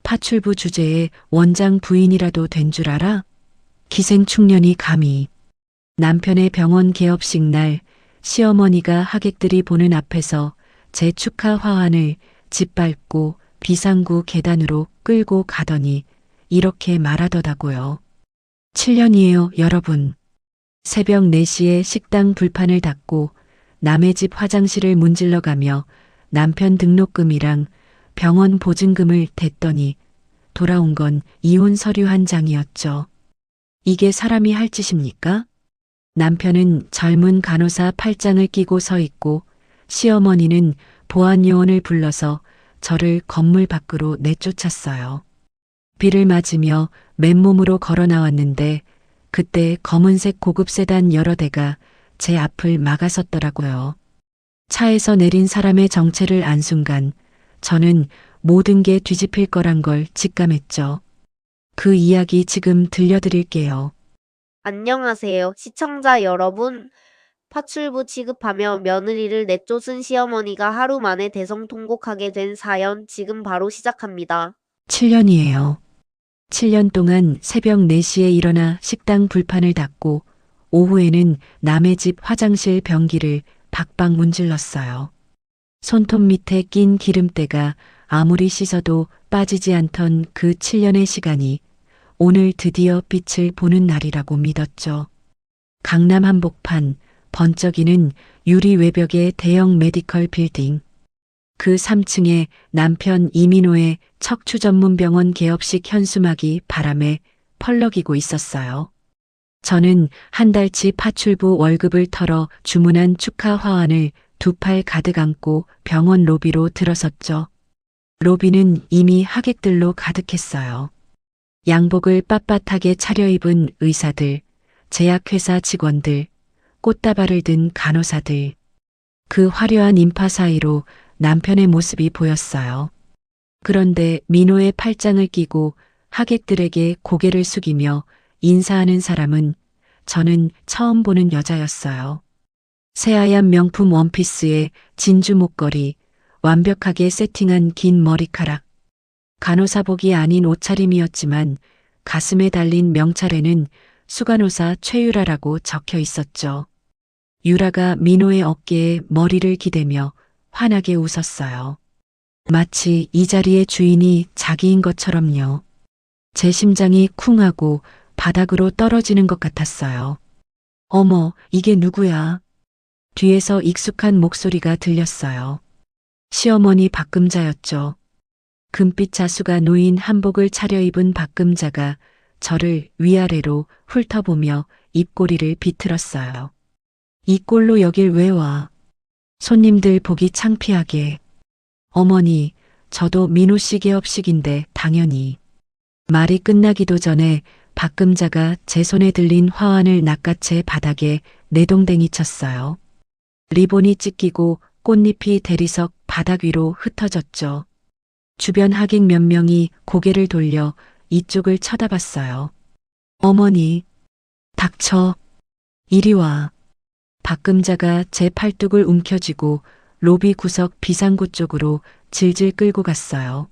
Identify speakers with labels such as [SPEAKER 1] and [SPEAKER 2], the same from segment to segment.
[SPEAKER 1] 파출부 주제에 원장 부인이라도 된 줄 알아? 기생충년이 감히. 남편의 병원 개업식 날 시어머니가 하객들이 보는 앞에서 제 축하 화환을 짓밟고 비상구 계단으로 끌고 가더니 이렇게 말하더라고요. 7년이에요, 여러분. 새벽 4시에 식당 불판을 닫고 남의 집 화장실을 문질러 가며 남편 등록금이랑 병원 보증금을 댔더니 돌아온 건 이혼 서류 한 장이었죠. 이게 사람이 할 짓입니까? 남편은 젊은 간호사 팔짱을 끼고 서 있고 시어머니는 보안요원을 불러서 저를 건물 밖으로 내쫓았어요. 비를 맞으며 맨몸으로 걸어 나왔는데 그때 검은색 고급 세단 여러 대가 제 앞을 막아섰더라고요. 차에서 내린 사람의 정체를 안 순간 저는 모든 게 뒤집힐 거란 걸 직감했죠. 그 이야기 지금 들려드릴게요.
[SPEAKER 2] 안녕하세요, 시청자 여러분. 파출부 취급하며 며느리를 내쫓은 시어머니가 하루 만에 대성통곡하게 된 사연 지금 바로 시작합니다.
[SPEAKER 1] 7년이에요. 7년 동안 새벽 4시에 일어나 식당 불판을 닫고 오후에는 남의 집 화장실 변기를 박박 문질렀어요. 손톱 밑에 낀 기름때가 아무리 씻어도 빠지지 않던 그 7년의 시간이 오늘 드디어 빛을 보는 날이라고 믿었죠. 강남 한복판 번쩍이는 유리 외벽의 대형 메디컬 빌딩. 그 3층에 남편 이민호의 척추 전문 병원 개업식 현수막이 바람에 펄럭이고 있었어요. 저는 한 달치 파출부 월급을 털어 주문한 축하 화환을 2팔 가득 안고 병원 로비로 들어섰죠. 로비는 이미 하객들로 가득했어요. 양복을 빳빳하게 차려입은 의사들, 제약회사 직원들, 꽃다발을 든 간호사들. 그 화려한 인파 사이로 남편의 모습이 보였어요. 그런데 민호의 팔짱을 끼고 하객들에게 고개를 숙이며 인사하는 사람은 저는 처음 보는 여자였어요. 새하얀 명품 원피스에 진주 목걸이, 완벽하게 세팅한 긴 머리카락. 간호사복이 아닌 옷차림이었지만 가슴에 달린 명찰에는 수간호사 최유라라고 적혀 있었죠. 유라가 민호의 어깨에 머리를 기대며 환하게 웃었어요. 마치 이 자리의 주인이 자기인 것처럼요. 제 심장이 쿵하고 바닥으로 떨어지는 것 같았어요. 어머, 이게 누구야? 뒤에서 익숙한 목소리가 들렸어요. 시어머니 박금자였죠. 금빛 자수가 놓인 한복을 차려입은 박금자가 저를 위아래로 훑어보며 입꼬리를 비틀었어요. 이 꼴로 여길 왜 와? 손님들 보기 창피하게. 어머니, 저도 민호 씨 개업식인데 당연히. 말이 끝나기도 전에 박금자가 제 손에 들린 화환을 낚아채 바닥에 내동댕이 쳤어요. 리본이 찢기고 꽃잎이 대리석 바닥 위로 흩어졌죠. 주변 하객 몇 명이 고개를 돌려 이쪽을 쳐다봤어요. 어머니, 닥쳐. 이리 와. 박금자가 제 팔뚝을 움켜쥐고 로비 구석 비상구 쪽으로 질질 끌고 갔어요.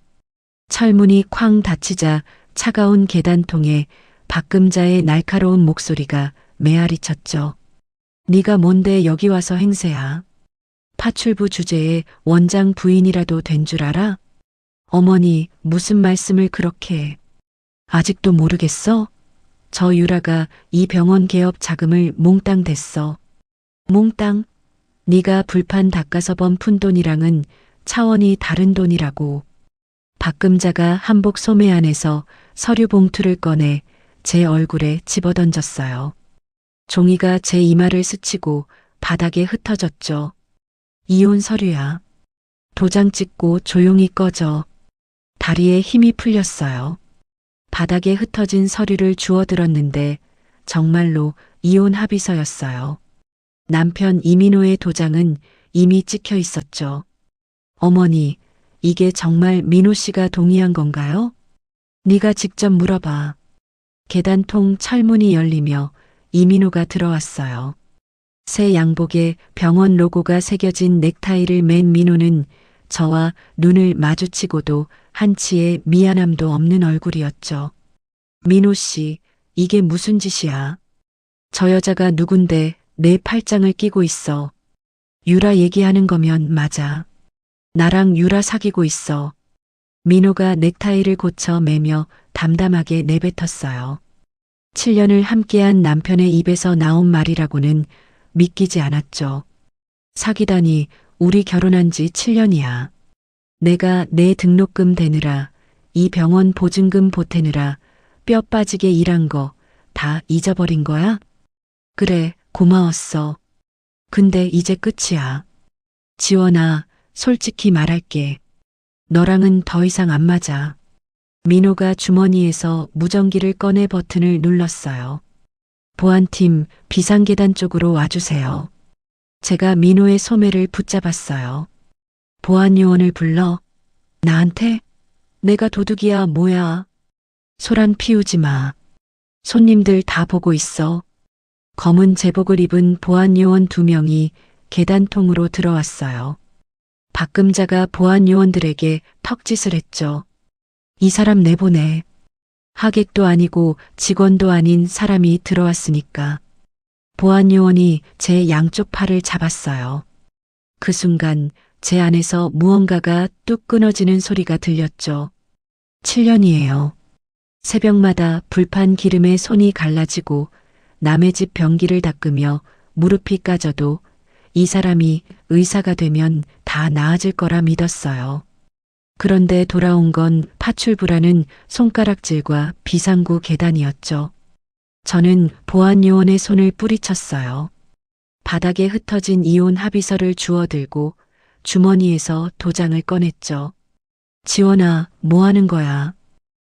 [SPEAKER 1] 철문이 쾅 닫히자 차가운 계단통에 박금자의 날카로운 목소리가 메아리쳤죠. 네가 뭔데 여기 와서 행세야? 파출부 주제에 원장 부인이라도 된 줄 알아? 어머니, 무슨 말씀을 그렇게 해. 아직도 모르겠어? 저 유라가 이 병원 개업 자금을 몽땅 댔어. 몽땅? 네가 불판 닦아서 번 푼돈이랑은 차원이 다른 돈이라고. 박금자가 한복 소매 안에서 서류 봉투를 꺼내 제 얼굴에 집어던졌어요. 종이가 제 이마를 스치고 바닥에 흩어졌죠. 이혼 서류야. 도장 찍고 조용히 꺼져. 다리에 힘이 풀렸어요. 바닥에 흩어진 서류를 주워들었는데 정말로 이혼 합의서였어요. 남편 이민호의 도장은 이미 찍혀 있었죠. 어머니, 이게 정말 민호 씨가 동의한 건가요? 네가 직접 물어봐. 계단통 철문이 열리며 이민호가 들어왔어요. 새 양복에 병원 로고가 새겨진 넥타이를 맨 민호는 저와 눈을 마주치고도 한치의 미안함도 없는 얼굴이었죠. 민호 씨, 이게 무슨 짓이야? 저 여자가 누군데 내 팔짱을 끼고 있어. 유라 얘기하는 거면 맞아. 나랑 유라 사귀고 있어. 민호가 넥타이를 고쳐 매며 담담하게 내뱉었어요. 7년을 함께한 남편의 입에서 나온 말이라고는 믿기지 않았죠. 사귀다니 우리 결혼한 지 7년이야. 내가 내 등록금 대느라 이 병원 보증금 보태느라 뼈 빠지게 일한 거 다 잊어버린 거야? 그래, 고마웠어. 근데 이제 끝이야. 지원아, 솔직히 말할게. 너랑은 더 이상 안 맞아. 민호가 주머니에서 무전기를 꺼내 버튼을 눌렀어요. 보안팀 비상계단 쪽으로 와주세요. 제가 민호의 소매를 붙잡았어요. 보안요원을 불러. 나한테? 내가 도둑이야 뭐야. 소란 피우지 마. 손님들 다 보고 있어. 검은 제복을 입은 보안요원 2명이 계단통으로 들어왔어요. 박금자가 보안요원들에게 턱짓을 했죠. 이 사람 내보내. 하객도 아니고 직원도 아닌 사람이 들어왔으니까. 보안요원이 제 양쪽 팔을 잡았어요. 그 순간 제 안에서 무언가가 뚝 끊어지는 소리가 들렸죠. 7년이에요. 새벽마다 불판 기름에 손이 갈라지고 남의 집 변기를 닦으며 무릎이 까져도 이 사람이 의사가 되면 다 나아질 거라 믿었어요. 그런데 돌아온 건 파출부라는 손가락질과 비상구 계단이었죠. 저는 보안요원의 손을 뿌리쳤어요. 바닥에 흩어진 이혼 합의서를 주워들고 주머니에서 도장을 꺼냈죠. 지원아, 뭐 하는 거야?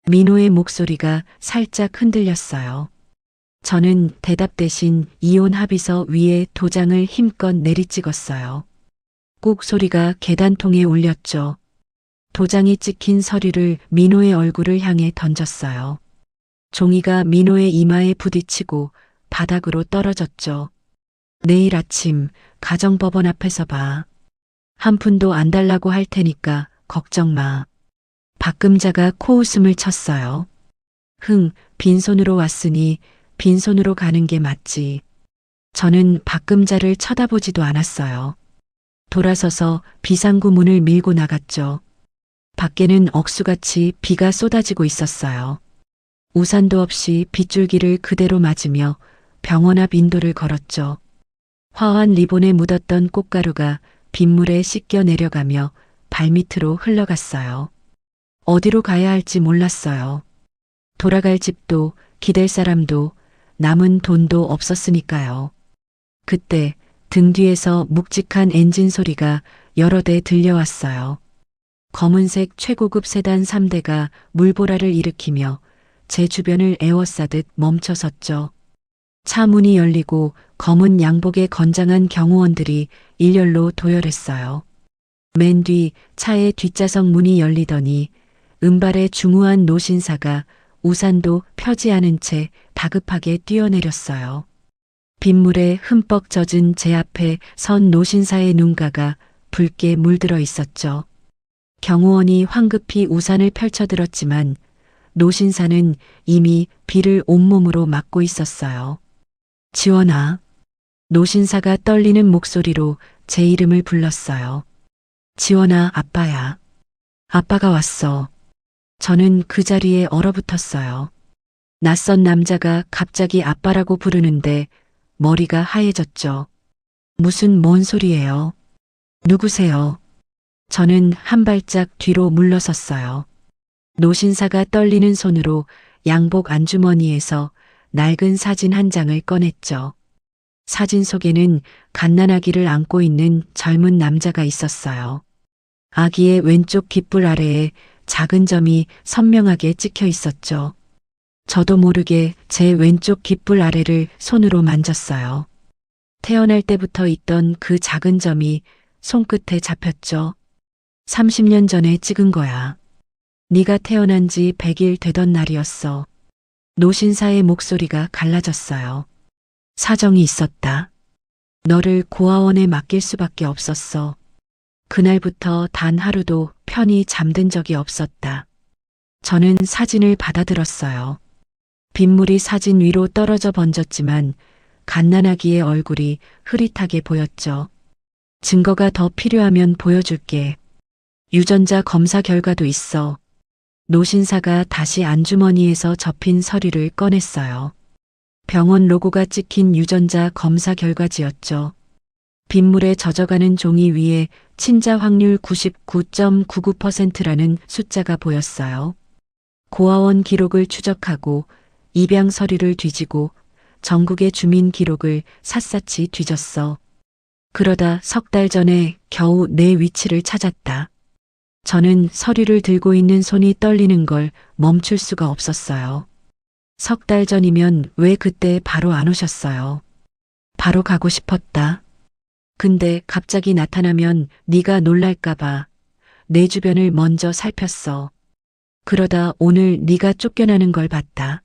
[SPEAKER 1] 민호의 목소리가 살짝 흔들렸어요. 저는 대답 대신 이혼 합의서 위에 도장을 힘껏 내리찍었어요. 꾹 소리가 계단통에 울렸죠. 도장이 찍힌 서류를 민호의 얼굴을 향해 던졌어요. 종이가 민호의 이마에 부딪히고 바닥으로 떨어졌죠. 내일 아침 가정법원 앞에서 봐. 한 푼도 안 달라고 할 테니까 걱정 마. 박금자가 코웃음을 쳤어요. 빈손으로 왔으니 빈손으로 가는 게 맞지. 저는 박금자를 쳐다보지도 않았어요. 돌아서서 비상구 문을 밀고 나갔죠. 밖에는 억수같이 비가 쏟아지고 있었어요. 우산도 없이 빗줄기를 그대로 맞으며 병원 앞 인도를 걸었죠. 화환 리본에 묻었던 꽃가루가 빗물에 씻겨 내려가며 발밑으로 흘러갔어요. 어디로 가야 할지 몰랐어요. 돌아갈 집도 기댈 사람도 남은 돈도 없었으니까요. 그때 등 뒤에서 묵직한 엔진 소리가 여러 대 들려왔어요. 검은색 최고급 세단 3대가 물보라를 일으키며 제 주변을 에워싸듯 멈춰섰죠. 차 문이 열리고 검은 양복의 건장한 경호원들이 일렬로 도열했어요. 맨 뒤 차의 뒷좌석 문이 열리더니 은발의 중후한 노신사가 우산도 펴지 않은 채 다급하게 뛰어내렸어요. 빗물에 흠뻑 젖은 제 앞에 선 노신사의 눈가가 붉게 물들어 있었죠. 경호원이 황급히 우산을 펼쳐들었지만 노신사는 이미 비를 온몸으로 맞고 있었어요. 지원아. 노신사가 떨리는 목소리로 제 이름을 불렀어요. 지원아, 아빠야. 아빠가 왔어. 저는 그 자리에 얼어붙었어요. 낯선 남자가 갑자기 아빠라고 부르는데 머리가 하얘졌죠. 무슨 뭔 소리예요? 누구세요? 저는 한 발짝 뒤로 물러섰어요. 노신사가 떨리는 손으로 양복 안주머니에서 낡은 사진 한 장을 꺼냈죠. 사진 속에는 갓난아기를 안고 있는 젊은 남자가 있었어요. 아기의 왼쪽 귓불 아래에 작은 점이 선명하게 찍혀 있었죠. 저도 모르게 제 왼쪽 귓불 아래를 손으로 만졌어요. 태어날 때부터 있던 그 작은 점이 손끝에 잡혔죠. 30년 전에 찍은 거야. 네가 태어난 지 100일 되던 날이었어. 노신사의 목소리가 갈라졌어요. 사정이 있었다. 너를 고아원에 맡길 수밖에 없었어. 그날부터 단 하루도 편히 잠든 적이 없었다. 저는 사진을 받아들었어요. 빗물이 사진 위로 떨어져 번졌지만 갓난아기의 얼굴이 흐릿하게 보였죠. 증거가 더 필요하면 보여줄게. 유전자 검사 결과도 있어. 노신사가 다시 안주머니에서 접힌 서류를 꺼냈어요. 병원 로고가 찍힌 유전자 검사 결과지였죠. 빗물에 젖어가는 종이 위에 친자 확률 99.99%라는 숫자가 보였어요. 고아원 기록을 추적하고 입양 서류를 뒤지고 전국의 주민 기록을 샅샅이 뒤졌어. 그러다 석 달 전에 겨우 내 위치를 찾았다. 저는 서류를 들고 있는 손이 떨리는 걸 멈출 수가 없었어요. 석 달 전이면 왜 그때 바로 안 오셨어요? 바로 가고 싶었다. 근데 갑자기 나타나면 네가 놀랄까봐 내 주변을 먼저 살폈어. 그러다 오늘 네가 쫓겨나는 걸 봤다.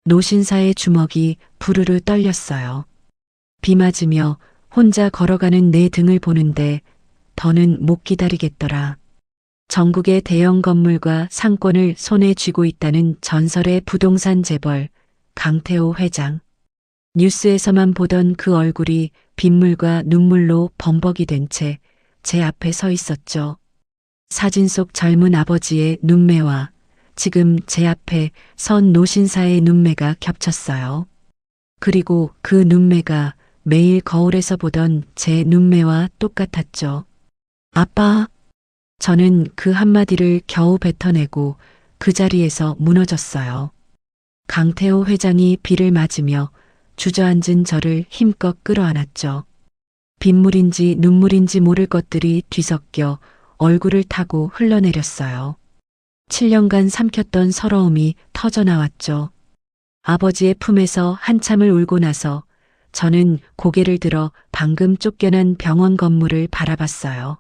[SPEAKER 1] 노신사의 주먹이 부르르 떨렸어요. 비 맞으며 혼자 걸어가는 내 등을 보는데 더는 못 기다리겠더라. 전국의 대형 건물과 상권을 손에 쥐고 있다는 전설의 부동산 재벌 강태호 회장. 뉴스에서만 보던 그 얼굴이 빗물과 눈물로 범벅이 된 채 제 앞에 서 있었죠. 사진 속 젊은 아버지의 눈매와 지금 제 앞에 선 노신사의 눈매가 겹쳤어요. 그리고 그 눈매가 매일 거울에서 보던 제 눈매와 똑같았죠. 아빠. 저는 그 한마디를 겨우 뱉어내고 그 자리에서 무너졌어요. 강태호 회장이 비를 맞으며 주저앉은 저를 힘껏 끌어안았죠. 빗물인지 눈물인지 모를 것들이 뒤섞여 얼굴을 타고 흘러내렸어요. 7년간 삼켰던 서러움이 터져나왔죠. 아버지의 품에서 한참을 울고 나서 저는 고개를 들어 방금 쫓겨난 병원 건물을 바라봤어요.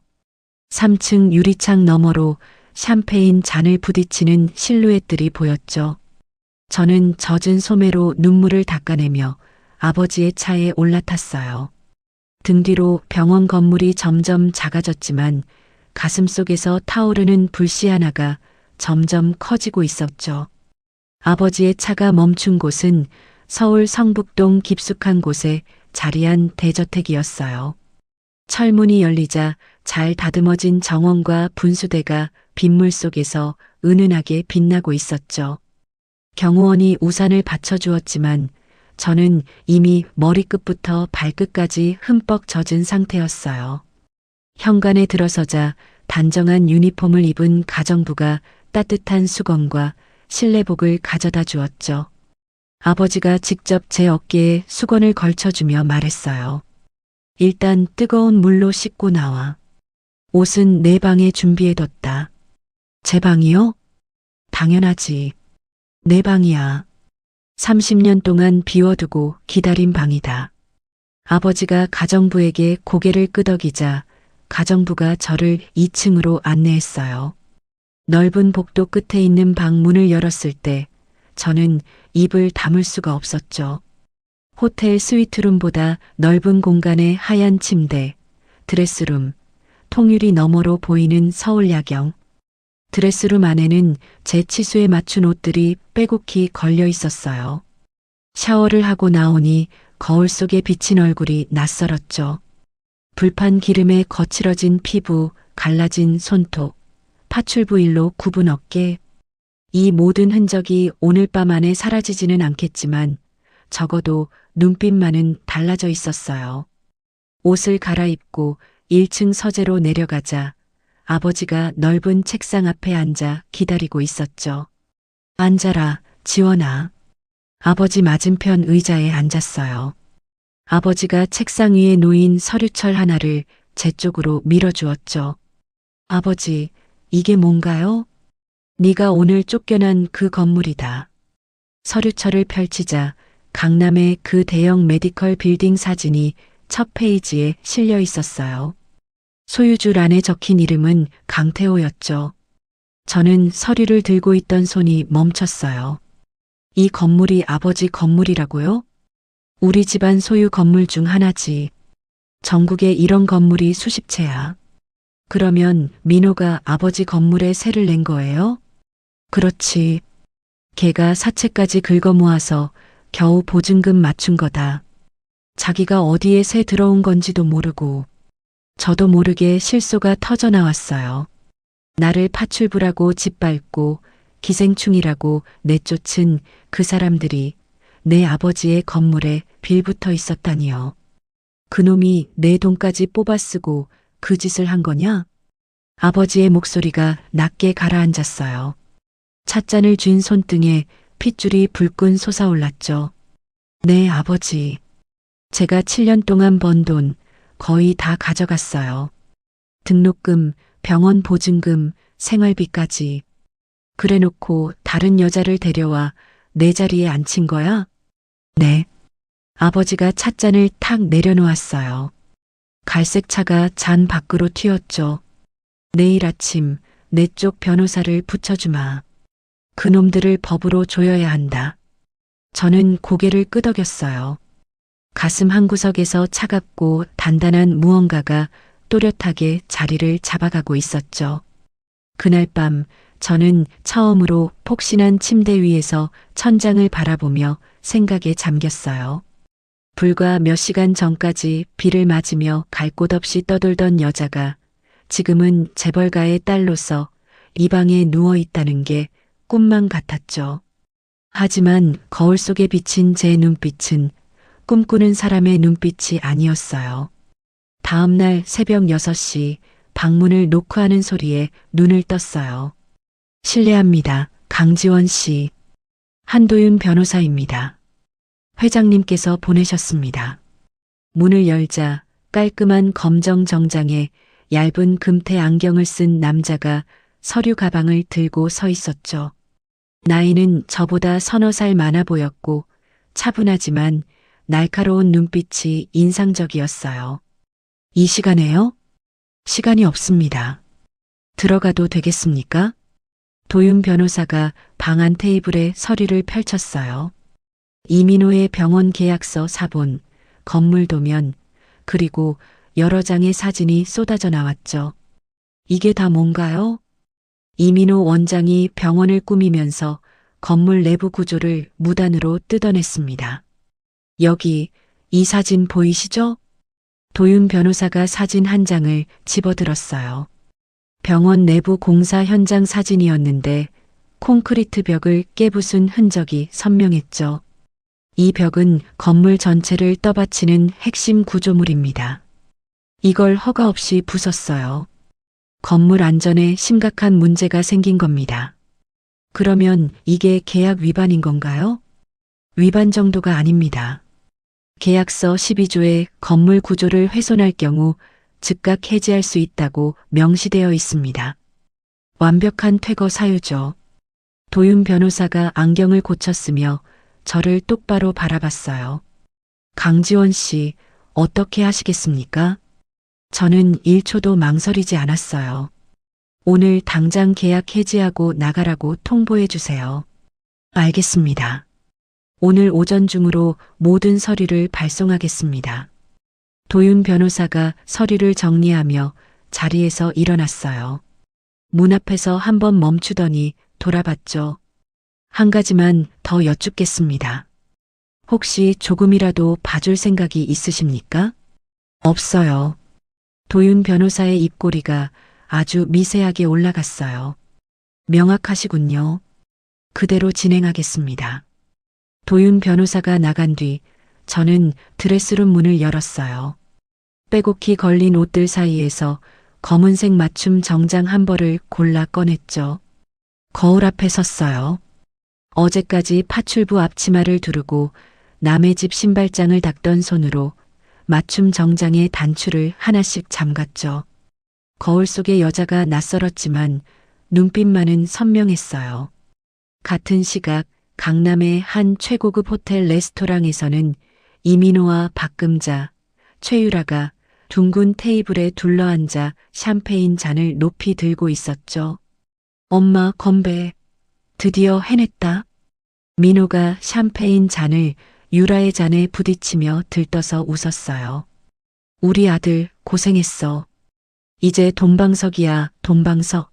[SPEAKER 1] 3층 유리창 너머로 샴페인 잔을 부딪히는 실루엣들이 보였죠. 저는 젖은 소매로 눈물을 닦아내며 아버지의 차에 올라탔어요. 등 뒤로 병원 건물이 점점 작아졌지만 가슴 속에서 타오르는 불씨 하나가 점점 커지고 있었죠. 아버지의 차가 멈춘 곳은 서울 성북동 깊숙한 곳에 자리한 대저택이었어요. 철문이 열리자 잘 다듬어진 정원과 분수대가 빗물 속에서 은은하게 빛나고 있었죠. 경호원이 우산을 받쳐주었지만 저는 이미 머리끝부터 발끝까지 흠뻑 젖은 상태였어요. 현관에 들어서자 단정한 유니폼을 입은 가정부가 따뜻한 수건과 실내복을 가져다 주었죠. 아버지가 직접 제 어깨에 수건을 걸쳐주며 말했어요. 일단 뜨거운 물로 씻고 나와. 옷은 내 방에 준비해뒀다. 제 방이요? 당연하지. 내 방이야. 30년 동안 비워두고 기다린 방이다. 아버지가 가정부에게 고개를 끄덕이자 가정부가 저를 2층으로 안내했어요. 넓은 복도 끝에 있는 방 문을 열었을 때 저는 입을 다물 수가 없었죠. 호텔 스위트룸보다 넓은 공간에 하얀 침대, 드레스룸, 통유리 너머로 보이는 서울 야경. 드레스룸 안에는 제 치수에 맞춘 옷들이 빼곡히 걸려 있었어요. 샤워를 하고 나오니 거울 속에 비친 얼굴이 낯설었죠. 불판 기름에 거칠어진 피부, 갈라진 손톱, 파출부 일로 굽은 어깨. 이 모든 흔적이 오늘 밤 안에 사라지지는 않겠지만 적어도 눈빛만은 달라져 있었어요. 옷을 갈아입고 1층 서재로 내려가자 아버지가 넓은 책상 앞에 앉아 기다리고 있었죠. 앉아라, 지원아. 아버지 맞은편 의자에 앉았어요. 아버지가 책상 위에 놓인 서류철 하나를 제 쪽으로 밀어주었죠. 아버지, 이게 뭔가요? 네가 오늘 쫓겨난 그 건물이다. 서류철을 펼치자 강남의 그 대형 메디컬 빌딩 사진이 첫 페이지에 실려 있었어요. 소유주란에 적힌 이름은 강태호였죠. 저는 서류를 들고 있던 손이 멈췄어요. 이 건물이 아버지 건물이라고요? 우리 집안 소유 건물 중 하나지. 전국에 이런 건물이 수십 채야. 그러면 민호가 아버지 건물에 세를 낸 거예요? 그렇지. 걔가 사채까지 긁어 모아서 겨우 보증금 맞춘 거다. 자기가 어디에 새 들어온 건지도 모르고 저도 모르게 실소가 터져 나왔어요. 나를 파출부라고 짓밟고 기생충이라고 내쫓은 그 사람들이 내 아버지의 건물에 빌붙어 있었다니요. 그놈이 내 돈까지 뽑아쓰고 그 짓을 한 거냐? 아버지의 목소리가 낮게 가라앉았어요. 찻잔을 쥔 손등에 핏줄이 불끈 솟아올랐죠. 네, 아버지. 제가 7년 동안 번 돈 거의 다 가져갔어요. 등록금, 병원 보증금, 생활비까지. 그래놓고 다른 여자를 데려와 내 자리에 앉힌 거야? 네. 아버지가 찻잔을 탁 내려놓았어요. 갈색 차가 잔 밖으로 튀었죠. 내일 아침 내 쪽 변호사를 붙여주마. 그놈들을 법으로 조여야 한다. 저는 고개를 끄덕였어요. 가슴 한구석에서 차갑고 단단한 무언가가 또렷하게 자리를 잡아가고 있었죠. 그날 밤 저는 처음으로 폭신한 침대 위에서 천장을 바라보며 생각에 잠겼어요. 불과 몇 시간 전까지 비를 맞으며 갈 곳 없이 떠돌던 여자가 지금은 재벌가의 딸로서 이 방에 누워 있다는 게 꿈만 같았죠. 하지만 거울 속에 비친 제 눈빛은 꿈꾸는 사람의 눈빛이 아니었어요. 다음 날 새벽 6시 방문을 노크하는 소리에 눈을 떴어요. 실례합니다. 강지원 씨. 한도윤 변호사입니다. 회장님께서 보내셨습니다. 문을 열자 깔끔한 검정 정장에 얇은 금태 안경을 쓴 남자가 서류 가방을 들고 서 있었죠. 나이는 저보다 서너 살 많아 보였고 차분하지만 날카로운 눈빛이 인상적이었어요. 이 시간에요? 시간이 없습니다. 들어가도 되겠습니까? 도윤 변호사가 방 안 테이블에 서류를 펼쳤어요. 이민호의 병원 계약서 사본, 건물 도면, 그리고 여러 장의 사진이 쏟아져 나왔죠. 이게 다 뭔가요? 이민호 원장이 병원을 꾸미면서 건물 내부 구조를 무단으로 뜯어냈습니다. 여기 이 사진 보이시죠? 도윤 변호사가 사진 한 장을 집어들었어요. 병원 내부 공사 현장 사진이었는데 콘크리트 벽을 깨부순 흔적이 선명했죠. 이 벽은 건물 전체를 떠받치는 핵심 구조물입니다. 이걸 허가 없이 부쉈어요. 건물 안전에 심각한 문제가 생긴 겁니다. 그러면 이게 계약 위반인 건가요? 위반 정도가 아닙니다. 계약서 12조에 건물 구조를 훼손할 경우 즉각 해지할 수 있다고 명시되어 있습니다. 완벽한 퇴거 사유죠. 도윤 변호사가 안경을 고쳤으며 저를 똑바로 바라봤어요. 강지원 씨, 어떻게 하시겠습니까? 저는 1초도 망설이지 않았어요. 오늘 당장 계약 해지하고 나가라고 통보해 주세요. 알겠습니다. 오늘 오전 중으로 모든 서류를 발송하겠습니다. 도윤 변호사가 서류를 정리하며 자리에서 일어났어요. 문 앞에서 한번 멈추더니 돌아봤죠. 한 가지만 더 여쭙겠습니다. 혹시 조금이라도 봐줄 생각이 있으십니까? 없어요. 도윤 변호사의 입꼬리가 아주 미세하게 올라갔어요. 명확하시군요. 그대로 진행하겠습니다. 도윤 변호사가 나간 뒤 저는 드레스룸 문을 열었어요. 빼곡히 걸린 옷들 사이에서 검은색 맞춤 정장 한 벌을 골라 꺼냈죠. 거울 앞에 섰어요. 어제까지 파출부 앞치마를 두르고 남의 집 신발장을 닦던 손으로 맞춤 정장의 단추를 하나씩 잠갔죠. 거울 속의 여자가 낯설었지만 눈빛만은 선명했어요. 같은 시각 강남의 한 최고급 호텔 레스토랑에서는 이민호와 박금자, 최유라가 둥근 테이블에 둘러앉아 샴페인 잔을 높이 들고 있었죠. 엄마 건배. 드디어 해냈다. 민호가 샴페인 잔을 유라의 잔에 부딪히며 들떠서 웃었어요. 우리 아들 고생했어. 이제 돈방석이야, 돈방석.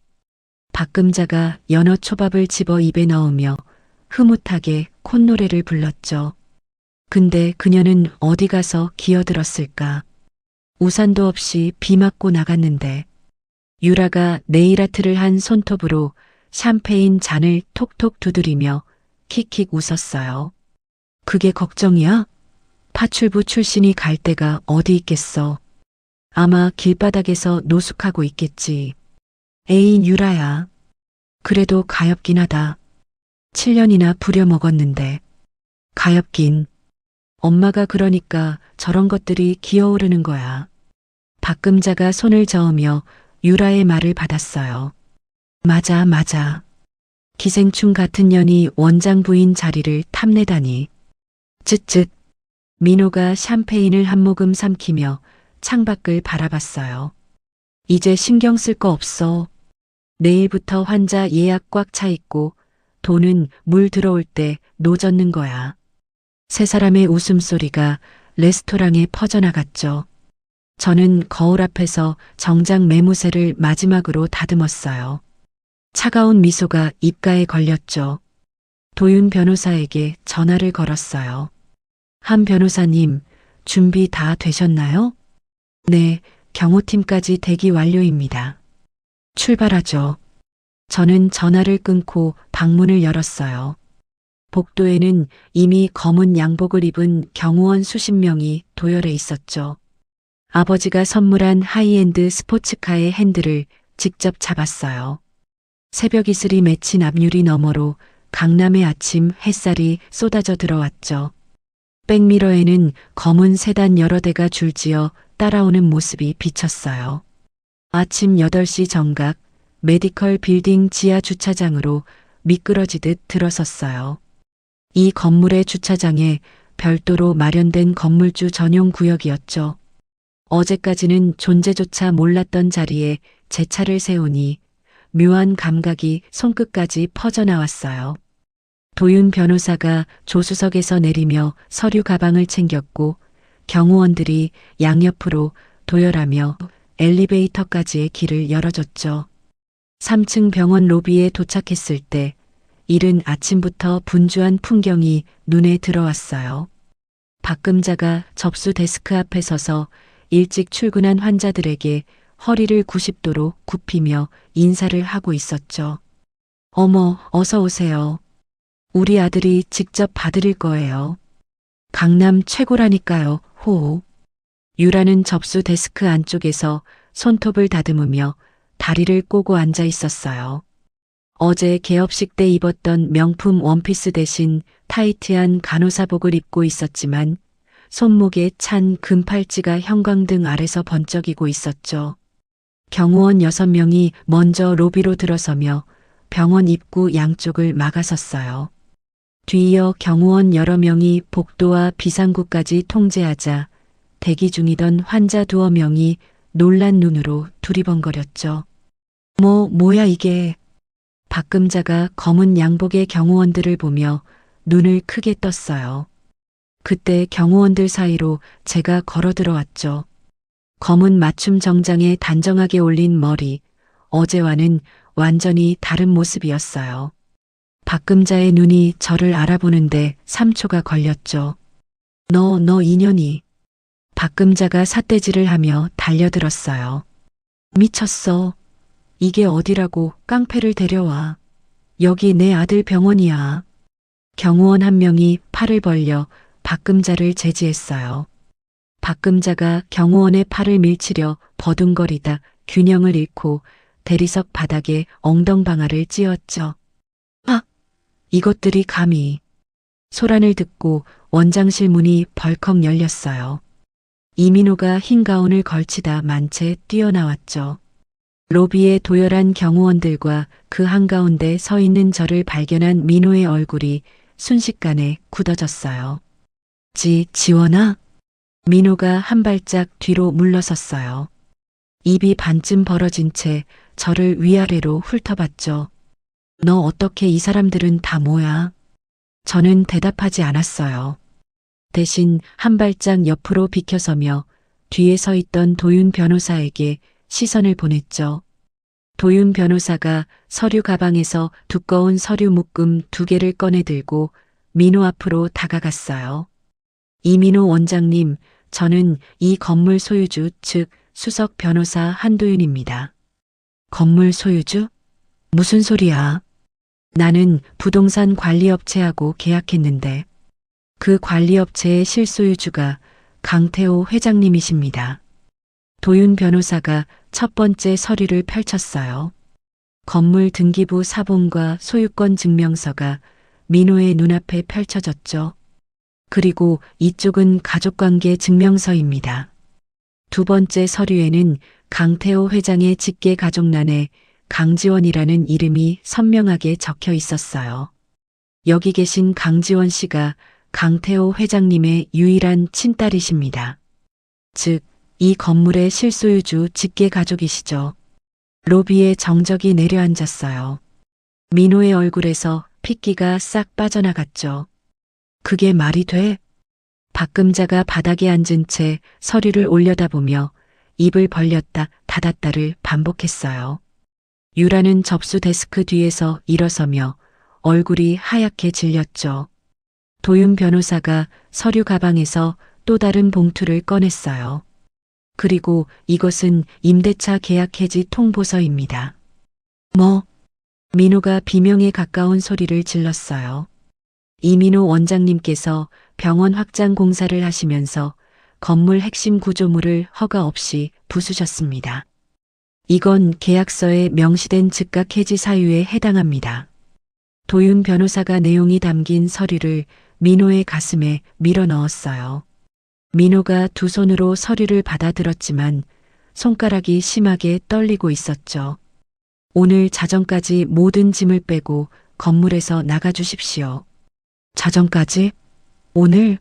[SPEAKER 1] 박금자가 연어 초밥을 집어 입에 넣으며 흐뭇하게 콧노래를 불렀죠. 근데 그녀는 어디 가서 기어들었을까? 우산도 없이 비 맞고 나갔는데 유라가 네일아트를 한 손톱으로 샴페인 잔을 톡톡 두드리며 킥킥 웃었어요. 그게 걱정이야? 파출부 출신이 갈 데가 어디 있겠어. 아마 길바닥에서 노숙하고 있겠지. 에이, 유라야. 그래도 가엾긴 하다. 7년이나 부려먹었는데. 가엾긴. 엄마가 그러니까 저런 것들이 기어오르는 거야. 박금자가 손을 저으며 유라의 말을 받았어요. 맞아, 맞아. 기생충 같은 년이 원장 부인 자리를 탐내다니. 쯧쯧. 민호가 샴페인을 한 모금 삼키며 창밖을 바라봤어요. 이제 신경 쓸 거 없어. 내일부터 환자 예약 꽉 차 있고 돈은 물 들어올 때 노젓는 거야. 세 사람의 웃음소리가 레스토랑에 퍼져나갔죠. 저는 거울 앞에서 정장 매무새를 마지막으로 다듬었어요. 차가운 미소가 입가에 걸렸죠. 도윤 변호사에게 전화를 걸었어요. 한 변호사님, 준비 다 되셨나요? 네, 경호팀까지 대기 완료입니다. 출발하죠. 저는 전화를 끊고 방문을 열었어요. 복도에는 이미 검은 양복을 입은 경호원 수십 명이 도열해 있었죠. 아버지가 선물한 하이엔드 스포츠카의 핸들을 직접 잡았어요. 새벽 이슬이 맺힌 앞유리 너머로 강남의 아침 햇살이 쏟아져 들어왔죠. 백미러에는 검은 세단 여러 대가 줄지어 따라오는 모습이 비쳤어요. 아침 8시 정각 메디컬 빌딩 지하 주차장으로 미끄러지듯 들어섰어요. 이 건물의 주차장에 별도로 마련된 건물주 전용 구역이었죠. 어제까지는 존재조차 몰랐던 자리에 제 차를 세우니 묘한 감각이 손끝까지 퍼져나왔어요. 도윤 변호사가 조수석에서 내리며 서류 가방을 챙겼고 경호원들이 양옆으로 도열하며 엘리베이터까지의 길을 열어줬죠. 3층 병원 로비에 도착했을 때 이른 아침부터 분주한 풍경이 눈에 들어왔어요. 박금자가 접수 데스크 앞에 서서 일찍 출근한 환자들에게 허리를 90도로 굽히며 인사를 하고 있었죠. 어머, 어서 오세요. 우리 아들이 직접 봐드릴 거예요. 강남 최고라니까요, 호호. 유라는 접수 데스크 안쪽에서 손톱을 다듬으며 다리를 꼬고 앉아 있었어요. 어제 개업식 때 입었던 명품 원피스 대신 타이트한 간호사복을 입고 있었지만 손목에 찬 금팔찌가 형광등 아래서 번쩍이고 있었죠. 경호원 6명이 먼저 로비로 들어서며 병원 입구 양쪽을 막아섰어요. 뒤이어 경호원 여러 명이 복도와 비상구까지 통제하자 대기 중이던 환자 2명이 놀란 눈으로 두리번거렸죠. 뭐야 이게. 박금자가 검은 양복의 경호원들을 보며 눈을 크게 떴어요. 그때 경호원들 사이로 제가 걸어 들어왔죠. 검은 맞춤 정장에 단정하게 올린 머리, 어제와는 완전히 다른 모습이었어요. 박금자의 눈이 저를 알아보는데 3초가 걸렸죠. 너 인연이. 박금자가 삿대질을 하며 달려들었어요. 미쳤어. 이게 어디라고 깡패를 데려와. 여기 내 아들 병원이야. 경호원 한 명이 팔을 벌려 박금자를 제지했어요. 박금자가 경호원의 팔을 밀치려 버둥거리다 균형을 잃고 대리석 바닥에 엉덩방아를 찧었죠. 아! 이것들이 감히. 소란을 듣고 원장실 문이 벌컥 열렸어요. 이민호가 흰 가운을 걸치다 만채 뛰어나왔죠. 로비에 도열한 경호원들과 그 한가운데 서 있는 저를 발견한 민호의 얼굴이 순식간에 굳어졌어요. 지원아? 민호가 한 발짝 뒤로 물러섰어요. 입이 반쯤 벌어진 채 저를 위아래로 훑어봤죠. 너 어떻게 이 사람들은 다 뭐야? 저는 대답하지 않았어요. 대신 한 발짝 옆으로 비켜서며 뒤에 서 있던 도윤 변호사에게 시선을 보냈죠. 도윤 변호사가 서류 가방에서 두꺼운 서류 묶음 2개를 꺼내 들고 민호 앞으로 다가갔어요. 이민호 원장님, 저는 이 건물 소유주, 즉 수석 변호사 한도윤입니다. 건물 소유주? 무슨 소리야? 나는 부동산 관리업체하고 계약했는데 그 관리업체의 실소유주가 강태호 회장님이십니다. 도윤 변호사가 첫 번째 서류를 펼쳤어요. 건물 등기부 사본과 소유권 증명서가 민호의 눈앞에 펼쳐졌죠. 그리고 이쪽은 가족관계 증명서입니다. 두 번째 서류에는 강태호 회장의 직계 가족란에 강지원이라는 이름이 선명하게 적혀 있었어요. 여기 계신 강지원 씨가 강태호 회장님의 유일한 친딸이십니다. 즉, 이 건물의 실소유주 직계 가족이시죠. 로비에 정적이 내려앉았어요. 민호의 얼굴에서 핏기가 싹 빠져나갔죠. 그게 말이 돼? 박금자가 바닥에 앉은 채 서류를 올려다보며 입을 벌렸다 닫았다를 반복했어요. 유라는 접수 데스크 뒤에서 일어서며 얼굴이 하얗게 질렸죠. 도윤 변호사가 서류 가방에서 또 다른 봉투를 꺼냈어요. 그리고 이것은 임대차 계약 해지 통보서입니다. 뭐? 민호가 비명에 가까운 소리를 질렀어요. 이민호 원장님께서 병원 확장 공사를 하시면서 건물 핵심 구조물을 허가 없이 부수셨습니다. 이건 계약서에 명시된 즉각 해지 사유에 해당합니다. 도윤 변호사가 내용이 담긴 서류를 민호의 가슴에 밀어 넣었어요. 민호가 두 손으로 서류를 받아들었지만 손가락이 심하게 떨리고 있었죠. 오늘 자정까지 모든 짐을 빼고 건물에서 나가주십시오. 자정까지? 오늘?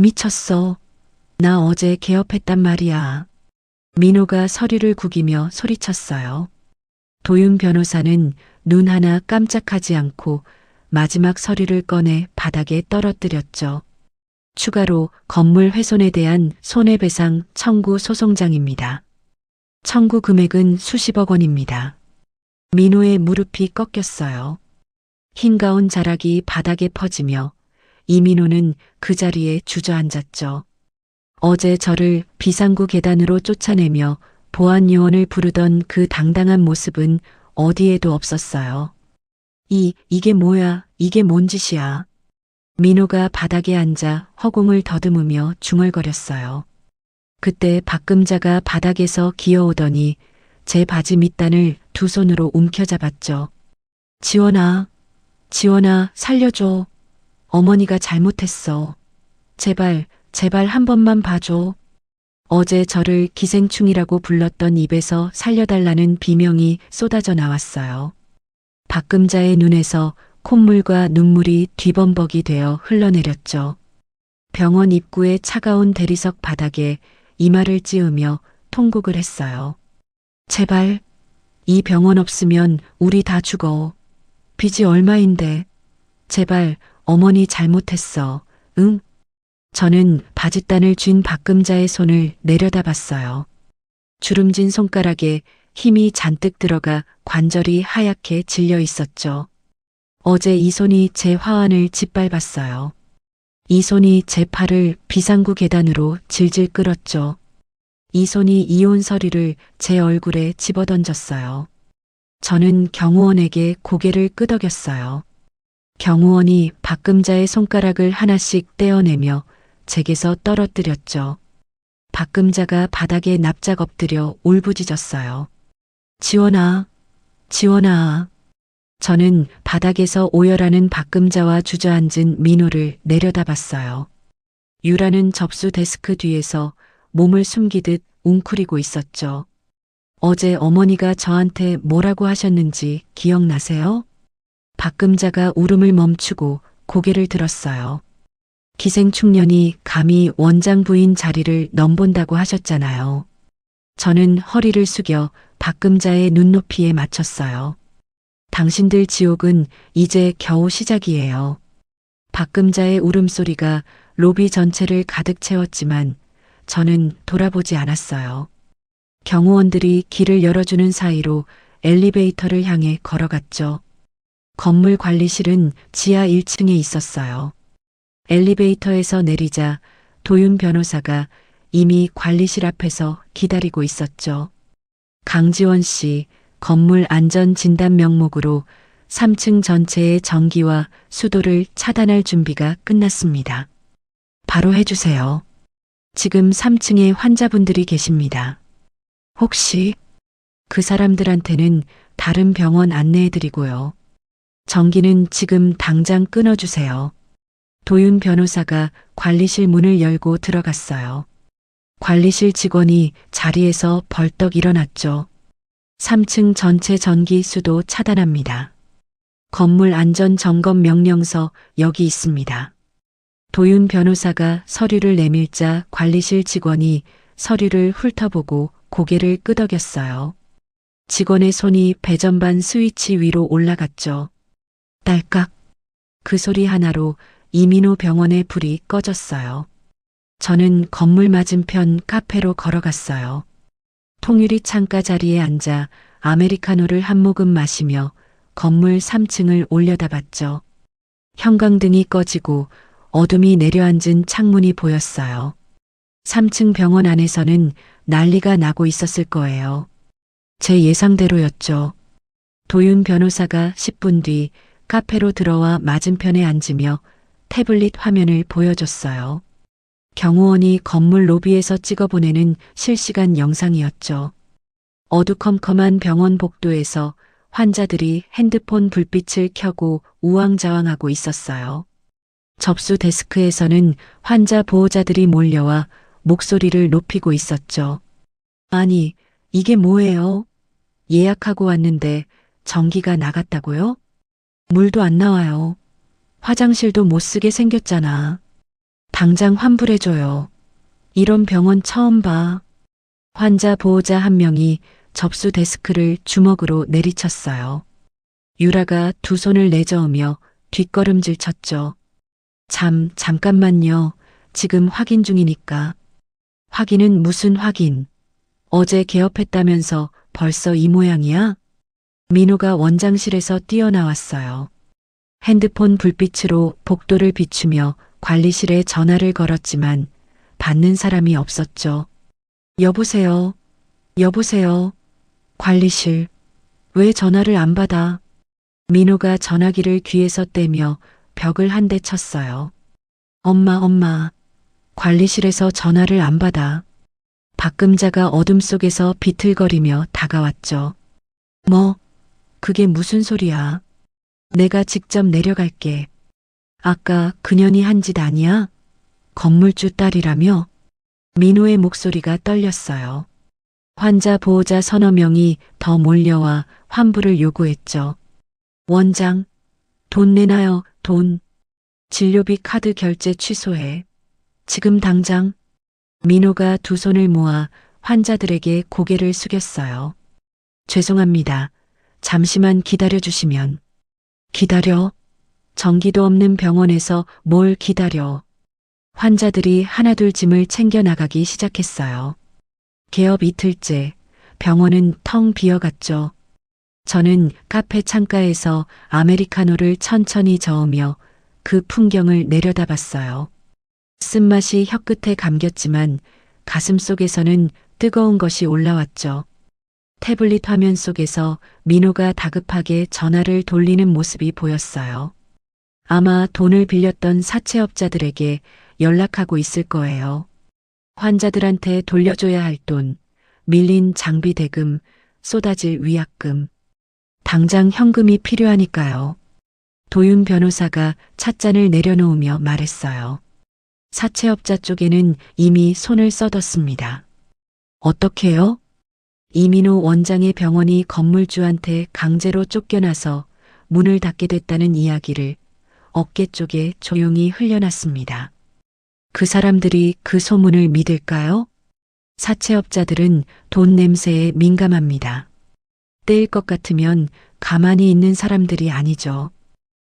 [SPEAKER 1] 미쳤어. 나 어제 개업했단 말이야. 민호가 서류를 구기며 소리쳤어요. 도윤 변호사는 눈 하나 깜짝하지 않고 마지막 서류를 꺼내 바닥에 떨어뜨렸죠. 추가로 건물 훼손에 대한 손해배상 청구 소송장입니다. 청구 금액은 수십억 원입니다. 민호의 무릎이 꺾였어요. 흰 가운 자락이 바닥에 퍼지며 이민호는 그 자리에 주저앉았죠. 어제 저를 비상구 계단으로 쫓아내며 보안 요원을 부르던 그 당당한 모습은 어디에도 없었어요. 이게 뭐야? 이게 뭔 짓이야? 민호가 바닥에 앉아 허공을 더듬으며 중얼거렸어요. 그때 박금자가 바닥에서 기어오더니 제 바지 밑단을 두 손으로 움켜잡았죠. 지원아, 지원아, 살려줘. 어머니가 잘못했어. 제발, 제발 한 번만 봐줘. 어제 저를 기생충이라고 불렀던 입에서 살려달라는 비명이 쏟아져 나왔어요. 박금자의 눈에서 콧물과 눈물이 뒤범벅이 되어 흘러내렸죠. 병원 입구의 차가운 대리석 바닥에 이마를 찌으며 통곡을 했어요. 제발, 이 병원 없으면 우리 다 죽어. 빚이 얼마인데. 제발, 어머니 잘못했어. 응? 저는 바짓단을 쥔 박금자의 손을 내려다봤어요. 주름진 손가락에 힘이 잔뜩 들어가 관절이 하얗게 질려 있었죠. 어제 이 손이 제 화환을 짓밟았어요. 이 손이 제 팔을 비상구 계단으로 질질 끌었죠. 이 손이 이혼 서류를 제 얼굴에 집어던졌어요. 저는 경호원에게 고개를 끄덕였어요. 경호원이 박금자의 손가락을 하나씩 떼어내며 제게서 떨어뜨렸죠. 박금자가 바닥에 납작 엎드려 울부짖었어요. 지원아, 지원아. 저는 바닥에서 오열하는 박금자와 주저앉은 민호를 내려다봤어요. 유라는 접수 데스크 뒤에서 몸을 숨기듯 웅크리고 있었죠. 어제 어머니가 저한테 뭐라고 하셨는지 기억나세요? 박금자가 울음을 멈추고 고개를 들었어요. 기생충년이 감히 원장 부인 자리를 넘본다고 하셨잖아요. 저는 허리를 숙여 박금자의 눈높이에 맞췄어요. 당신들 지옥은 이제 겨우 시작이에요. 박금자의 울음소리가 로비 전체를 가득 채웠지만 저는 돌아보지 않았어요. 경호원들이 길을 열어주는 사이로 엘리베이터를 향해 걸어갔죠. 건물 관리실은 지하 1층에 있었어요. 엘리베이터에서 내리자 도윤 변호사가 이미 관리실 앞에서 기다리고 있었죠. 강지원 씨, 건물 안전 진단 명목으로 3층 전체의 전기와 수도를 차단할 준비가 끝났습니다. 바로 해주세요. 지금 3층에 환자분들이 계십니다. 혹시 그 사람들한테는 다른 병원 안내해드리고요. 전기는 지금 당장 끊어주세요. 도윤 변호사가 관리실 문을 열고 들어갔어요. 관리실 직원이 자리에서 벌떡 일어났죠. 3층 전체 전기 수도 차단합니다. 건물 안전 점검 명령서 여기 있습니다. 도윤 변호사가 서류를 내밀자 관리실 직원이 서류를 훑어보고 고개를 끄덕였어요. 직원의 손이 배전반 스위치 위로 올라갔죠. 딸깍. 그 소리 하나로 이민호 병원의 불이 꺼졌어요. 저는 건물 맞은편 카페로 걸어갔어요. 통유리 창가 자리에 앉아 아메리카노를 한 모금 마시며 건물 3층을 올려다봤죠. 형광등이 꺼지고 어둠이 내려앉은 창문이 보였어요. 3층 병원 안에서는 난리가 나고 있었을 거예요. 제 예상대로였죠. 도윤 변호사가 10분 뒤 카페로 들어와 맞은편에 앉으며 태블릿 화면을 보여줬어요. 경호원이 건물 로비에서 찍어보내는 실시간 영상이었죠. 어두컴컴한 병원 복도에서 환자들이 핸드폰 불빛을 켜고 우왕좌왕하고 있었어요. 접수 데스크에서는 환자 보호자들이 몰려와 목소리를 높이고 있었죠. 아니, 이게 뭐예요? 예약하고 왔는데 전기가 나갔다고요? 물도 안 나와요. 화장실도 못 쓰게 생겼잖아. 당장 환불해줘요. 이런 병원 처음 봐. 환자 보호자 한 명이 접수 데스크를 주먹으로 내리쳤어요. 유라가 두 손을 내저으며 뒷걸음질 쳤죠. 잠깐만요. 지금 확인 중이니까. 확인은 무슨 확인? 어제 개업했다면서 벌써 이 모양이야? 민호가 원장실에서 뛰어나왔어요. 핸드폰 불빛으로 복도를 비추며 관리실에 전화를 걸었지만 받는 사람이 없었죠. 여보세요. 여보세요. 관리실. 왜 전화를 안 받아? 민호가 전화기를 귀에서 떼며 벽을 한 대 쳤어요. 엄마. 관리실에서 전화를 안 받아. 박금자가 어둠 속에서 비틀거리며 다가왔죠. 뭐? 그게 무슨 소리야? 내가 직접 내려갈게. 아까 그년이 한 짓 아니야? 건물주 딸이라며? 민호의 목소리가 떨렸어요. 환자 보호자 서너 명이 더 몰려와 환불을 요구했죠. 원장, 돈 내놔요, 돈. 진료비 카드 결제 취소해. 지금 당장. 민호가 두 손을 모아 환자들에게 고개를 숙였어요. 죄송합니다. 잠시만 기다려주시면. 기다려? 전기도 없는 병원에서 뭘 기다려? 환자들이 하나둘 짐을 챙겨 나가기 시작했어요. 개업 이틀째, 병원은 텅 비어갔죠. 저는 카페 창가에서 아메리카노를 천천히 저으며 그 풍경을 내려다봤어요. 쓴맛이 혀끝에 감겼지만 가슴 속에서는 뜨거운 것이 올라왔죠. 태블릿 화면 속에서 민호가 다급하게 전화를 돌리는 모습이 보였어요. 아마 돈을 빌렸던 사채업자들에게 연락하고 있을 거예요. 환자들한테 돌려줘야 할 돈, 밀린 장비 대금, 쏟아질 위약금. 당장 현금이 필요하니까요. 도윤 변호사가 찻잔을 내려놓으며 말했어요. 사채업자 쪽에는 이미 손을 써뒀습니다. 어떻게요? 이민호 원장의 병원이 건물주한테 강제로 쫓겨나서 문을 닫게 됐다는 이야기를 어깨 쪽에 조용히 흘려놨습니다. 그 사람들이 그 소문을 믿을까요? 사채업자들은 돈 냄새에 민감합니다. 떼일 것 같으면 가만히 있는 사람들이 아니죠.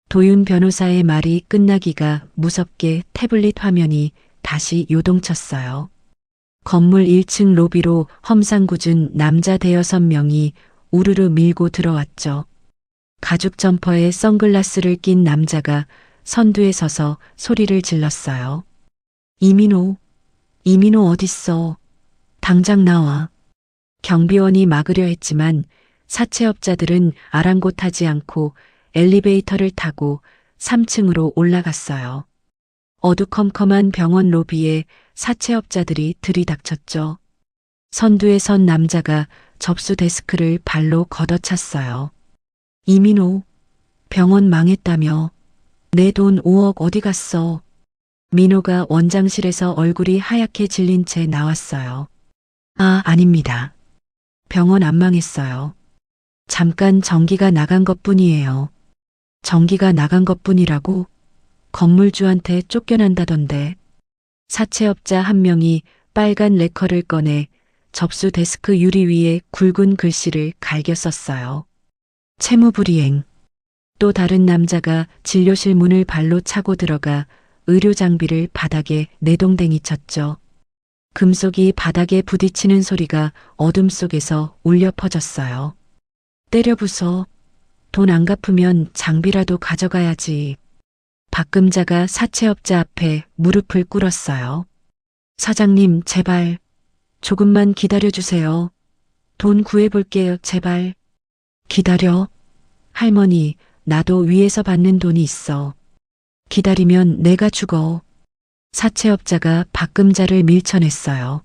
[SPEAKER 1] 도윤 변호사의 말이 끝나기가 무섭게 태블릿 화면이 다시 요동쳤어요. 건물 1층 로비로 험상궂은 남자 대여섯 명이 우르르 밀고 들어왔죠. 가죽 점퍼에 선글라스를 낀 남자가 선두에 서서 소리를 질렀어요. 이민호, 이민호 어딨어? 당장 나와. 경비원이 막으려 했지만 사채업자들은 아랑곳하지 않고 엘리베이터를 타고 3층으로 올라갔어요. 어두컴컴한 병원 로비에 사채업자들이 들이닥쳤죠. 선두에 선 남자가 접수 데스크를 발로 걷어찼어요. 이민호, 병원 망했다며. 내 돈 5억 어디 갔어? 민호가 원장실에서 얼굴이 하얗게 질린 채 나왔어요. 아, 아닙니다. 병원 안 망했어요. 잠깐 전기가 나간 것뿐이에요. 전기가 나간 것뿐이라고? 건물주한테 쫓겨난다던데. 사채업자 한 명이 빨간 레커를 꺼내 접수 데스크 유리 위에 굵은 글씨를 갈겨 썼어요. 채무불이행. 또 다른 남자가 진료실 문을 발로 차고 들어가 의료 장비를 바닥에 내동댕이 쳤죠. 금속이 바닥에 부딪히는 소리가 어둠 속에서 울려 퍼졌어요. 때려 부숴. 돈 안 갚으면 장비라도 가져가야지. 박금자가 사채업자 앞에 무릎을 꿇었어요. 사장님, 제발. 조금만 기다려주세요. 돈 구해볼게요, 제발. 기다려. 할머니, 나도 위에서 받는 돈이 있어. 기다리면 내가 죽어. 사채업자가 박금자를 밀쳐냈어요.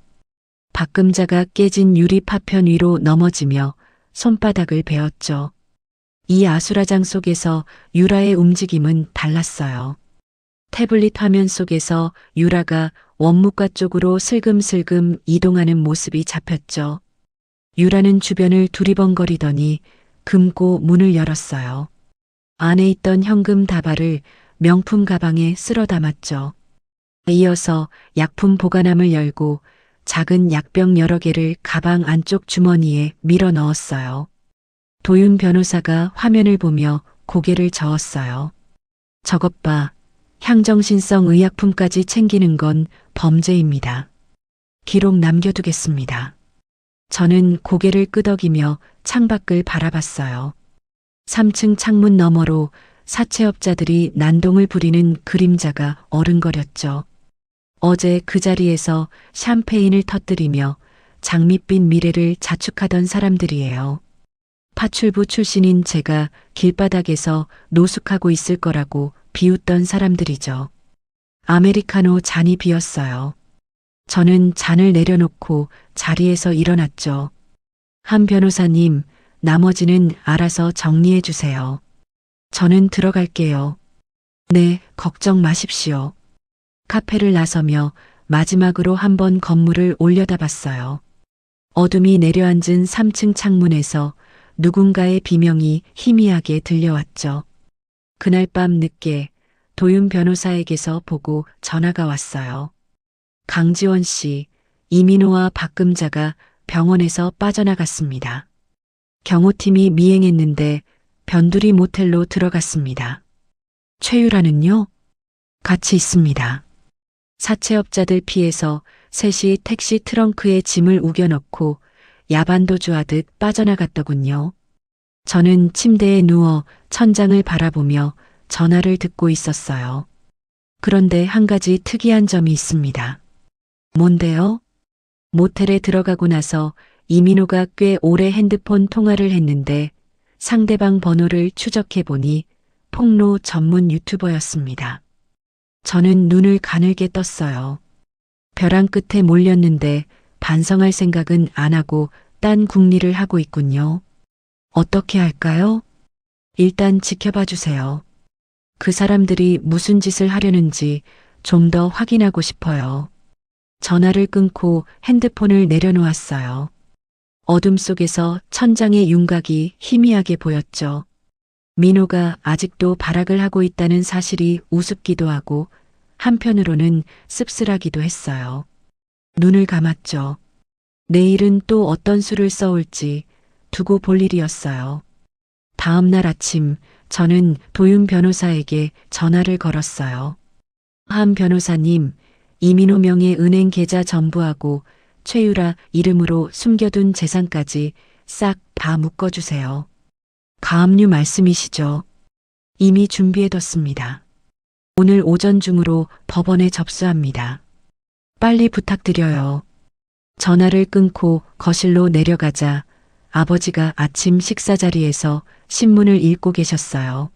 [SPEAKER 1] 박금자가 깨진 유리 파편 위로 넘어지며 손바닥을 베었죠. 이 아수라장 속에서 유라의 움직임은 달랐어요. 태블릿 화면 속에서 유라가 원무과 쪽으로 슬금슬금 이동하는 모습이 잡혔죠. 유라는 주변을 두리번거리더니 금고 문을 열었어요. 안에 있던 현금 다발을 명품 가방에 쓸어 담았죠. 이어서 약품 보관함을 열고 작은 약병 여러 개를 가방 안쪽 주머니에 밀어 넣었어요. 도윤 변호사가 화면을 보며 고개를 저었어요. 저것 봐. 향정신성 의약품까지 챙기는 건 범죄입니다. 기록 남겨두겠습니다. 저는 고개를 끄덕이며 창밖을 바라봤어요. 3층 창문 너머로 사채업자들이 난동을 부리는 그림자가 어른거렸죠. 어제 그 자리에서 샴페인을 터뜨리며 장밋빛 미래를 자축하던 사람들이에요. 파출부 출신인 제가 길바닥에서 노숙하고 있을 거라고 비웃던 사람들이죠. 아메리카노 잔이 비었어요. 저는 잔을 내려놓고 자리에서 일어났죠. 한 변호사님, 나머지는 알아서 정리해 주세요. 저는 들어갈게요. 네, 걱정 마십시오. 카페를 나서며 마지막으로 한번 건물을 올려다봤어요. 어둠이 내려앉은 3층 창문에서 누군가의 비명이 희미하게 들려왔죠. 그날 밤 늦게 도윤 변호사에게서 보고 전화가 왔어요. 강지원 씨, 이민호와 박금자가 병원에서 빠져나갔습니다. 경호팀이 미행했는데 변두리 모텔로 들어갔습니다. 최유라는요? 같이 있습니다. 사채업자들 피해서 셋이 택시 트렁크에 짐을 우겨넣고 야반도주하듯 빠져나갔더군요. 저는 침대에 누워 천장을 바라보며 전화를 듣고 있었어요. 그런데 한 가지 특이한 점이 있습니다. 뭔데요? 모텔에 들어가고 나서 이민호가 꽤 오래 핸드폰 통화를 했는데 상대방 번호를 추적해보니 폭로 전문 유튜버였습니다. 저는 눈을 가늘게 떴어요. 벼랑 끝에 몰렸는데 반성할 생각은 안 하고 딴 궁리를 하고 있군요. 어떻게 할까요? 일단 지켜봐 주세요. 그 사람들이 무슨 짓을 하려는지 좀 더 확인하고 싶어요. 전화를 끊고 핸드폰을 내려놓았어요. 어둠 속에서 천장의 윤곽이 희미하게 보였죠. 민호가 아직도 발악을 하고 있다는 사실이 우습기도 하고 한편으로는 씁쓸하기도 했어요. 눈을 감았죠. 내일은 또 어떤 수를 써올지 두고 볼 일이었어요. 다음 날 아침 저는 도윤 변호사에게 전화를 걸었어요. 한 변호사님, 이민호 명의 은행 계좌 전부하고 최유라 이름으로 숨겨둔 재산까지 싹 다 묶어주세요. 가압류 말씀이시죠? 이미 준비해뒀습니다. 오늘 오전 중으로 법원에 접수합니다. 빨리 부탁드려요. 전화를 끊고 거실로 내려가자 아버지가 아침 식사 자리에서 신문을 읽고 계셨어요.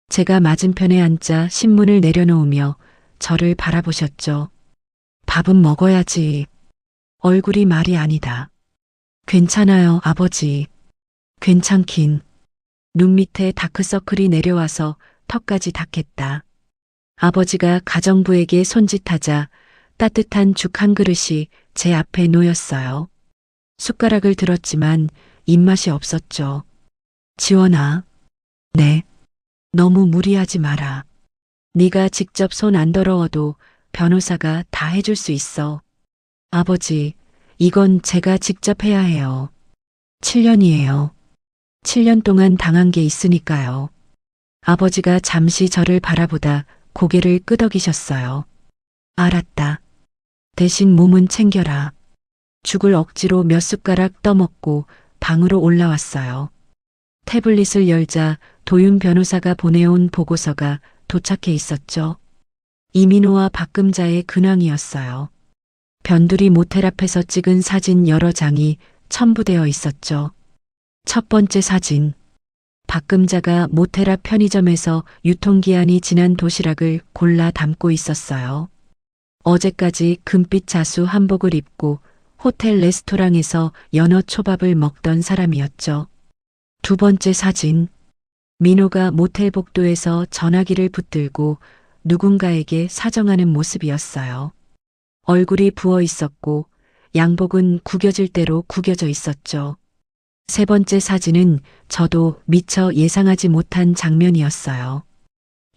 [SPEAKER 1] 제가 맞은편에 앉아 신문을 내려놓으며 저를 바라보셨죠. 밥은 먹어야지. 얼굴이 말이 아니다. 괜찮아요, 아버지. 괜찮긴. 눈 밑에 다크서클이 내려와서 턱까지 닿겠다. 아버지가 가정부에게 손짓하자 따뜻한 죽 한 그릇이 제 앞에 놓였어요. 숟가락을 들었지만 입맛이 없었죠. 지원아. 네. 너무 무리하지 마라. 네가 직접 손 안 더러워도 변호사가 다 해줄 수 있어. 아버지, 이건 제가 직접 해야 해요. 7년이에요. 7년 동안 당한 게 있으니까요. 아버지가 잠시 저를 바라보다 고개를 끄덕이셨어요. 알았다. 대신 몸은 챙겨라. 죽을 억지로 몇 숟가락 떠먹고 방으로 올라왔어요. 태블릿을 열자 도윤 변호사가 보내온 보고서가 도착해 있었죠. 이민호와 박금자의 근황이었어요. 변두리 모텔 앞에서 찍은 사진 여러 장이 첨부되어 있었죠. 첫 번째 사진. 박금자가 모텔 앞 편의점에서 유통기한이 지난 도시락을 골라 담고 있었어요. 어제까지 금빛 자수 한복을 입고 호텔 레스토랑에서 연어 초밥을 먹던 사람이었죠. 두 번째 사진. 민호가 모텔 복도에서 전화기를 붙들고 누군가에게 사정하는 모습이었어요. 얼굴이 부어 있었고 양복은 구겨질 대로 구겨져 있었죠. 세 번째 사진은 저도 미처 예상하지 못한 장면이었어요.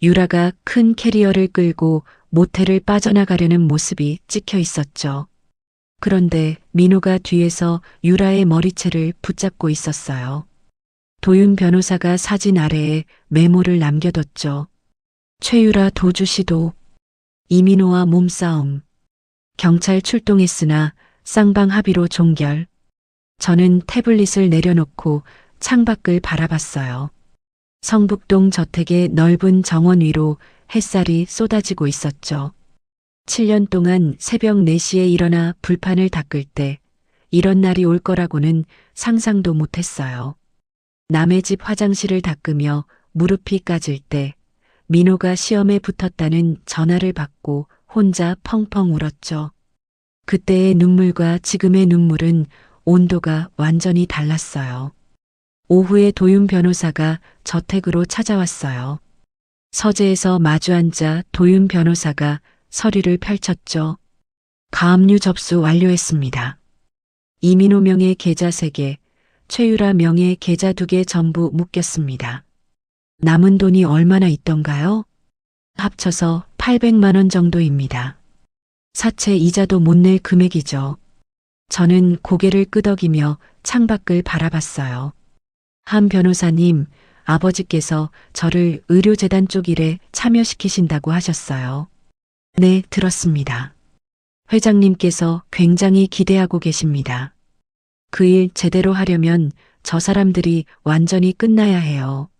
[SPEAKER 1] 유라가 큰 캐리어를 끌고 모텔을 빠져나가려는 모습이 찍혀 있었죠. 그런데 민호가 뒤에서 유라의 머리채를 붙잡고 있었어요. 도윤 변호사가 사진 아래에 메모를 남겨뒀죠. 최유라 도주 시도, 이민호와 몸싸움, 경찰 출동했으나 쌍방 합의로 종결. 저는 태블릿을 내려놓고 창밖을 바라봤어요. 성북동 저택의 넓은 정원 위로 햇살이 쏟아지고 있었죠. 7년 동안 새벽 4시에 일어나 불판을 닦을 때 이런 날이 올 거라고는 상상도 못했어요. 남의 집 화장실을 닦으며 무릎이 까질 때 민호가 시험에 붙었다는 전화를 받고 혼자 펑펑 울었죠. 그때의 눈물과 지금의 눈물은 온도가 완전히 달랐어요. 오후에 도윤 변호사가 저택으로 찾아왔어요. 서재에서 마주 앉아 도윤 변호사가 서류를 펼쳤죠. 가압류 접수 완료했습니다. 이민호 명의 계좌 3개, 최유라 명의 계좌 2개 전부 묶였습니다. 남은 돈이 얼마나 있던가요? 합쳐서 800만 원 정도입니다. 사채 이자도 못 낼 금액이죠. 저는 고개를 끄덕이며 창밖을 바라봤어요. 한 변호사님, 아버지께서 저를 의료재단 쪽 일에 참여시키신다고 하셨어요. 네, 들었습니다. 회장님께서 굉장히 기대하고 계십니다. 그 일 제대로 하려면 저 사람들이 완전히 끝나야 해요.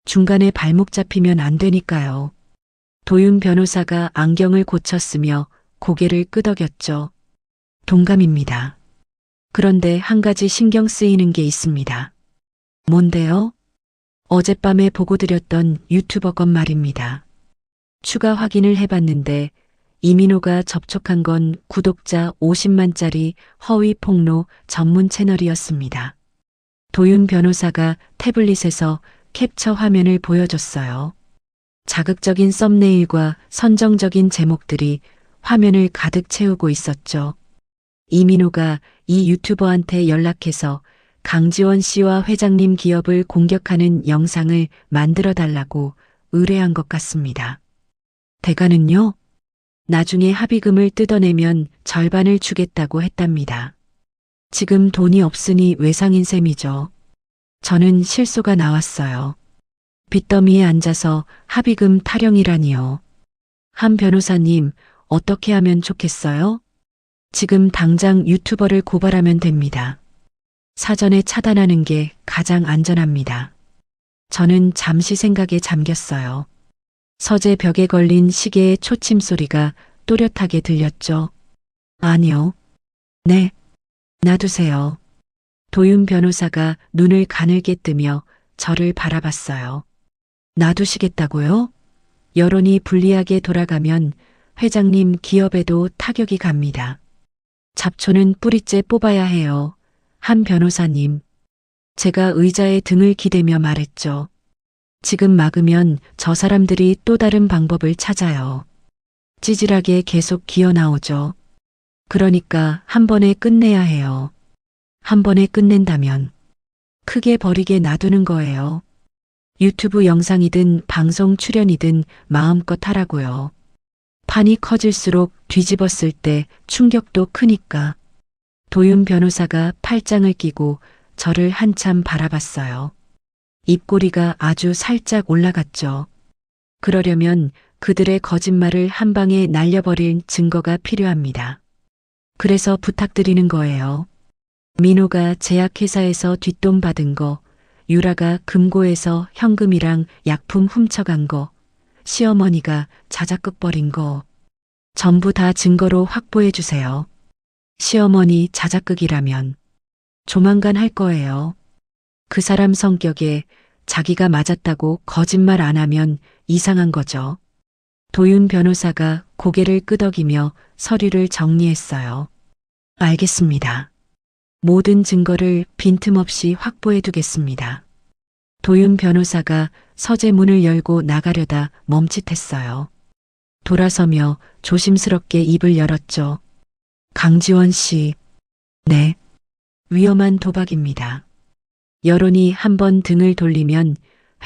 [SPEAKER 1] 중간에 발목 잡히면 안 되니까요. 도윤 변호사가 안경을 고쳤으며 고개를 끄덕였죠. 동감입니다. 그런데 한 가지 신경 쓰이는 게 있습니다. 뭔데요? 어젯밤에 보고 드렸던 유튜버 건 말입니다. 추가 확인을 해봤는데 이민호가 접촉한 건 구독자 50만짜리 허위 폭로 전문 채널이었습니다. 도윤 변호사가 태블릿에서 캡처 화면을 보여줬어요. 자극적인 썸네일과 선정적인 제목들이 화면을 가득 채우고 있었죠. 이민호가 이 유튜버한테 연락해서 강지원 씨와 회장님 기업을 공격하는 영상을 만들어 달라고 의뢰한 것 같습니다. 대가는요? 나중에 합의금을 뜯어내면 절반을 주겠다고 했답니다. 지금 돈이 없으니 외상인 셈이죠. 저는 실소가 나왔어요. 빚더미에 앉아서 합의금 타령이라니요. 한 변호사님, 어떻게 하면 좋겠어요? 지금 당장 유튜버를 고발하면 됩니다. 사전에 차단하는 게 가장 안전합니다. 저는 잠시 생각에 잠겼어요. 서재 벽에 걸린 시계의 초침 소리가 또렷하게 들렸죠. 아니요. 네. 놔두세요. 도윤 변호사가 눈을 가늘게 뜨며 저를 바라봤어요. 놔두시겠다고요? 여론이 불리하게 돌아가면 회장님 기업에도 타격이 갑니다. 잡초는 뿌리째 뽑아야 해요. 한 변호사님. 제가 의자에 등을 기대며 말했죠. 지금 막으면 저 사람들이 또 다른 방법을 찾아요. 찌질하게 계속 기어 나오죠. 그러니까 한 번에 끝내야 해요. 한 번에 끝낸다면 크게 버리게 놔두는 거예요. 유튜브 영상이든 방송 출연이든 마음껏 하라고요. 판이 커질수록 뒤집었을 때 충격도 크니까. 도윤 변호사가 팔짱을 끼고 저를 한참 바라봤어요. 입꼬리가 아주 살짝 올라갔죠. 그러려면 그들의 거짓말을 한 방에 날려버릴 증거가 필요합니다. 그래서 부탁드리는 거예요. 민호가 제약회사에서 뒷돈 받은 거, 유라가 금고에서 현금이랑 약품 훔쳐간 거, 시어머니가 자작극 벌인 거, 전부 다 증거로 확보해 주세요. 시어머니 자작극이라면 조만간 할 거예요. 그 사람 성격에 자기가 맞았다고 거짓말 안 하면 이상한 거죠. 도윤 변호사가 고개를 끄덕이며 서류를 정리했어요. 알겠습니다. 모든 증거를 빈틈없이 확보해 두겠습니다. 도윤 변호사가 서재 문을 열고 나가려다 멈칫했어요. 돌아서며 조심스럽게 입을 열었죠. 강지원 씨. 네. 위험한 도박입니다. 여론이 한번 등을 돌리면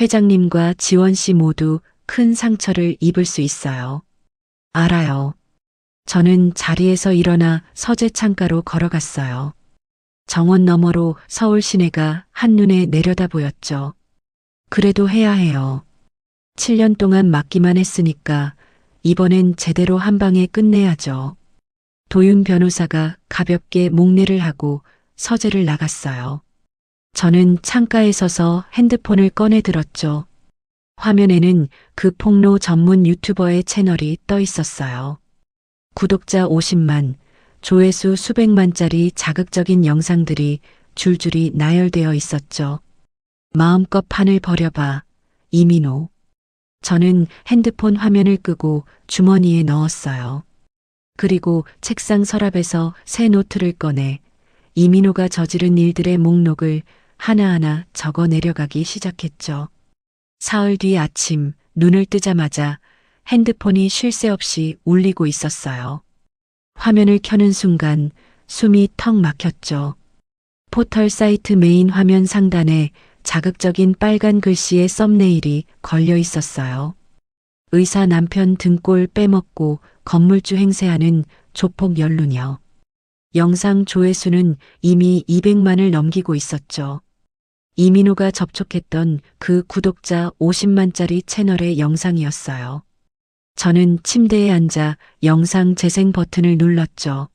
[SPEAKER 1] 회장님과 지원 씨 모두 큰 상처를 입을 수 있어요. 알아요. 저는 자리에서 일어나 서재 창가로 걸어갔어요. 정원 너머로 서울 시내가 한눈에 내려다 보였죠. 그래도 해야 해요. 7년 동안 맡기만 했으니까 이번엔 제대로 한 방에 끝내야죠. 도윤 변호사가 가볍게 목례를 하고 서재를 나갔어요. 저는 창가에 서서 핸드폰을 꺼내 들었죠. 화면에는 그 폭로 전문 유튜버의 채널이 떠 있었어요. 구독자 50만, 조회수 수백만짜리 자극적인 영상들이 줄줄이 나열되어 있었죠. 마음껏 판을 벌여봐. 이민호. 저는 핸드폰 화면을 끄고 주머니에 넣었어요. 그리고 책상 서랍에서 새 노트를 꺼내 이민호가 저지른 일들의 목록을 하나하나 적어 내려가기 시작했죠. 사흘 뒤 아침 눈을 뜨자마자 핸드폰이 쉴 새 없이 울리고 있었어요. 화면을 켜는 순간 숨이 턱 막혔죠. 포털 사이트 메인 화면 상단에 자극적인 빨간 글씨의 썸네일이 걸려 있었어요. 의사 남편 등골 빼먹고 건물주 행세하는 조폭 연루녀. 영상 조회수는 이미 200만을 넘기고 있었죠. 이민호가 접촉했던 그 구독자 50만짜리 채널의 영상이었어요. 저는 침대에 앉아 영상 재생 버튼을 눌렀죠.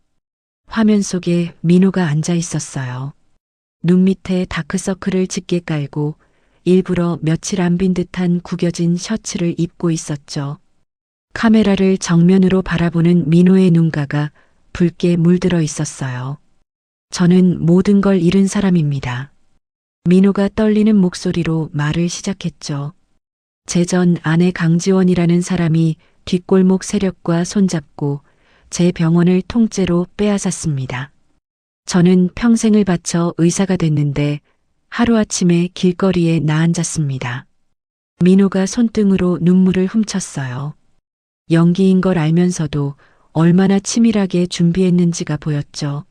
[SPEAKER 1] 화면 속에 민호가 앉아 있었어요. 눈 밑에 다크서클을 짙게 깔고 일부러 며칠 안 빈 듯한 구겨진 셔츠를 입고 있었죠. 카메라를 정면으로 바라보는 민호의 눈가가 붉게 물들어 있었어요. 저는 모든 걸 잃은 사람입니다. 민호가 떨리는 목소리로 말을 시작했죠. 제 전 아내 강지원이라는 사람이 뒷골목 세력과 손잡고 제 병원을 통째로 빼앗았습니다. 저는 평생을 바쳐 의사가 됐는데 하루아침에 길거리에 나앉았습니다. 민호가 손등으로 눈물을 훔쳤어요. 연기인 걸 알면서도 얼마나 치밀하게 준비했는지가 보였죠.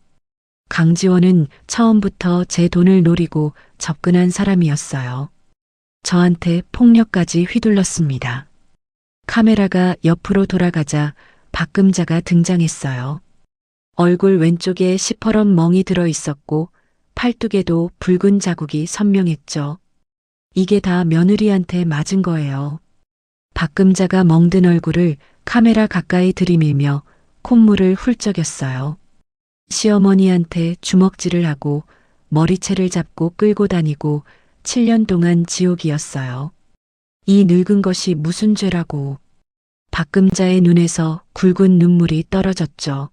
[SPEAKER 1] 강지원은 처음부터 제 돈을 노리고 접근한 사람이었어요. 저한테 폭력까지 휘둘렀습니다. 카메라가 옆으로 돌아가자 박금자가 등장했어요. 얼굴 왼쪽에 시퍼런 멍이 들어 있었고 팔뚝에도 붉은 자국이 선명했죠. 이게 다 며느리한테 맞은 거예요. 박금자가 멍든 얼굴을 카메라 가까이 들이밀며 콧물을 훌쩍였어요. 시어머니한테 주먹질을 하고 머리채를 잡고 끌고 다니고 7년 동안 지옥이었어요. 이 늙은 것이 무슨 죄라고. 박금자의 눈에서 굵은 눈물이 떨어졌죠.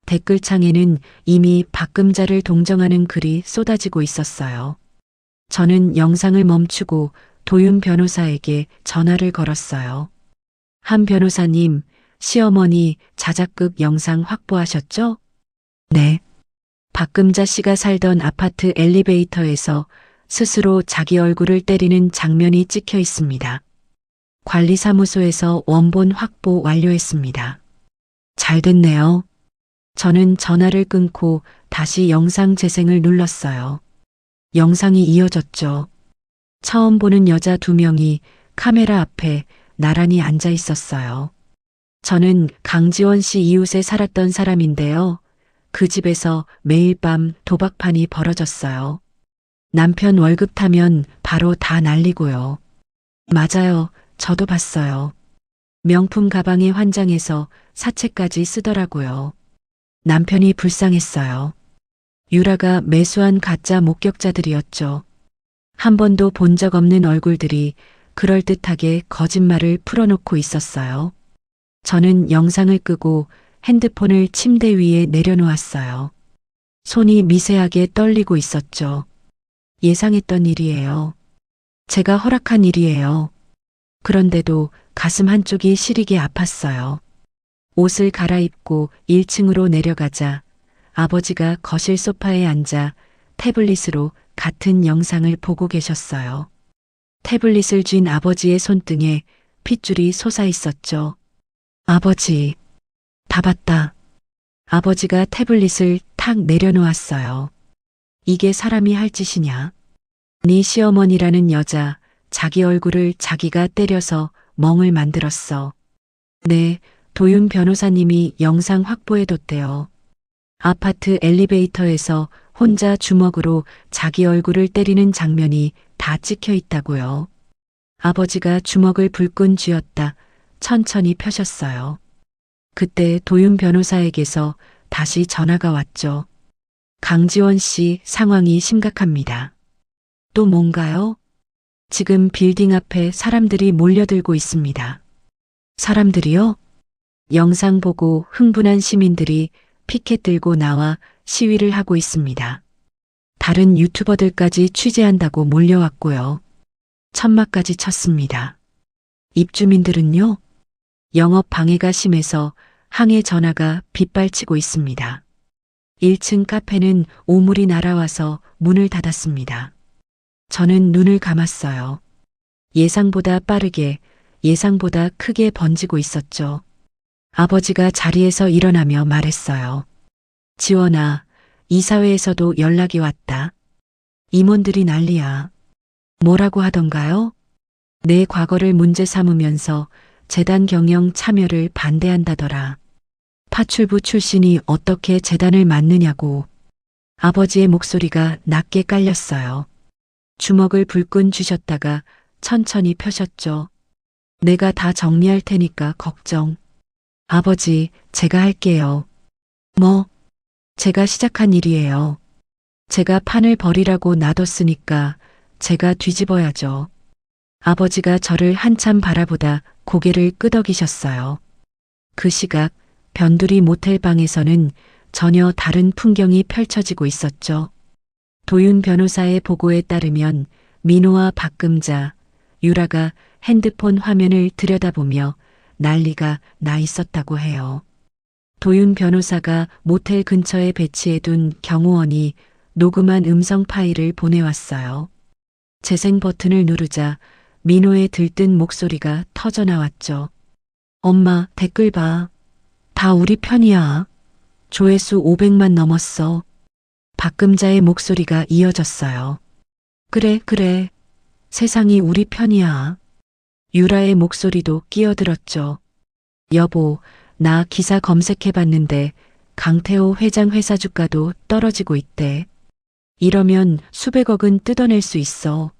[SPEAKER 1] 댓글창에는 이미 박금자를 동정하는 글이 쏟아지고 있었어요. 저는 영상을 멈추고 도윤 변호사에게 전화를 걸었어요. 한 변호사님, 시어머니 자작극 영상 확보하셨죠? 네. 박금자 씨가 살던 아파트 엘리베이터에서 스스로 자기 얼굴을 때리는 장면이 찍혀 있습니다. 관리사무소에서 원본 확보 완료했습니다. 잘 됐네요. 저는 전화를 끊고 다시 영상 재생을 눌렀어요. 영상이 이어졌죠. 처음 보는 여자 2명이 카메라 앞에 나란히 앉아 있었어요. 저는 강지원 씨 이웃에 살았던 사람인데요. 그 집에서 매일 밤 도박판이 벌어졌어요. 남편 월급 타면 바로 다 날리고요. 맞아요. 저도 봤어요. 명품 가방에 환장해서 사채까지 쓰더라고요. 남편이 불쌍했어요. 유라가 매수한 가짜 목격자들이었죠. 한 번도 본 적 없는 얼굴들이 그럴듯하게 거짓말을 풀어놓고 있었어요. 저는 영상을 끄고 핸드폰을 침대 위에 내려놓았어요. 손이 미세하게 떨리고 있었죠. 예상했던 일이에요. 제가 허락한 일이에요. 그런데도 가슴 한쪽이 시리게 아팠어요. 옷을 갈아입고 1층으로 내려가자 아버지가 거실 소파에 앉아 태블릿으로 같은 영상을 보고 계셨어요. 태블릿을 쥔 아버지의 손등에 핏줄이 솟아 있었죠. 아버지, 다 봤다. 아버지가 태블릿을 탁 내려놓았어요. 이게 사람이 할 짓이냐? 네 시어머니라는 여자, 자기 얼굴을 자기가 때려서 멍을 만들었어. 네, 도윤 변호사님이 영상 확보해뒀대요. 아파트 엘리베이터에서 혼자 주먹으로 자기 얼굴을 때리는 장면이 다 찍혀 있다고요. 아버지가 주먹을 불끈 쥐었다 천천히 펴셨어요. 그때 도윤 변호사에게서 다시 전화가 왔죠. 강지원 씨 상황이 심각합니다. 또 뭔가요? 지금 빌딩 앞에 사람들이 몰려들고 있습니다. 사람들이요? 영상 보고 흥분한 시민들이 피켓 들고 나와 시위를 하고 있습니다. 다른 유튜버들까지 취재한다고 몰려왔고요. 천막까지 쳤습니다. 입주민들은요? 영업 방해가 심해서 항해 전화가 빗발치고 있습니다. 1층 카페는 오물이 날아와서 문을 닫았습니다. 저는 눈을 감았어요. 예상보다 빠르게, 예상보다 크게 번지고 있었죠. 아버지가 자리에서 일어나며 말했어요. 지원아, 이사회에서도 연락이 왔다. 임원들이 난리야. 뭐라고 하던가요? 내 과거를 문제 삼으면서 재단 경영 참여를 반대한다더라. 파출부 출신이 어떻게 재단을 맡느냐고. 아버지의 목소리가 낮게 깔렸어요. 주먹을 불끈 쥐셨다가 천천히 펴셨죠. 내가 다 정리할 테니까 걱정. 아버지, 제가 할게요. 뭐? 제가 시작한 일이에요. 제가 판을 버리라고 놔뒀으니까 제가 뒤집어야죠. 아버지가 저를 한참 바라보다 고개를 끄덕이셨어요. 그 시각 변두리 모텔 방에서는 전혀 다른 풍경이 펼쳐지고 있었죠. 도윤 변호사의 보고에 따르면 민호와 박금자, 유라가 핸드폰 화면을 들여다보며 난리가 나 있었다고 해요. 도윤 변호사가 모텔 근처에 배치해둔 경호원이 녹음한 음성 파일을 보내왔어요. 재생 버튼을 누르자 민호의 들뜬 목소리가 터져나왔죠. 엄마, 댓글 봐. 다 우리 편이야. 조회수 500만 넘었어. 박금자의 목소리가 이어졌어요. 그래, 그래. 세상이 우리 편이야. 유라의 목소리도 끼어들었죠. 여보, 나 기사 검색해봤는데 강태호 회장 회사 주가도 떨어지고 있대. 이러면 수백억은 뜯어낼 수 있어.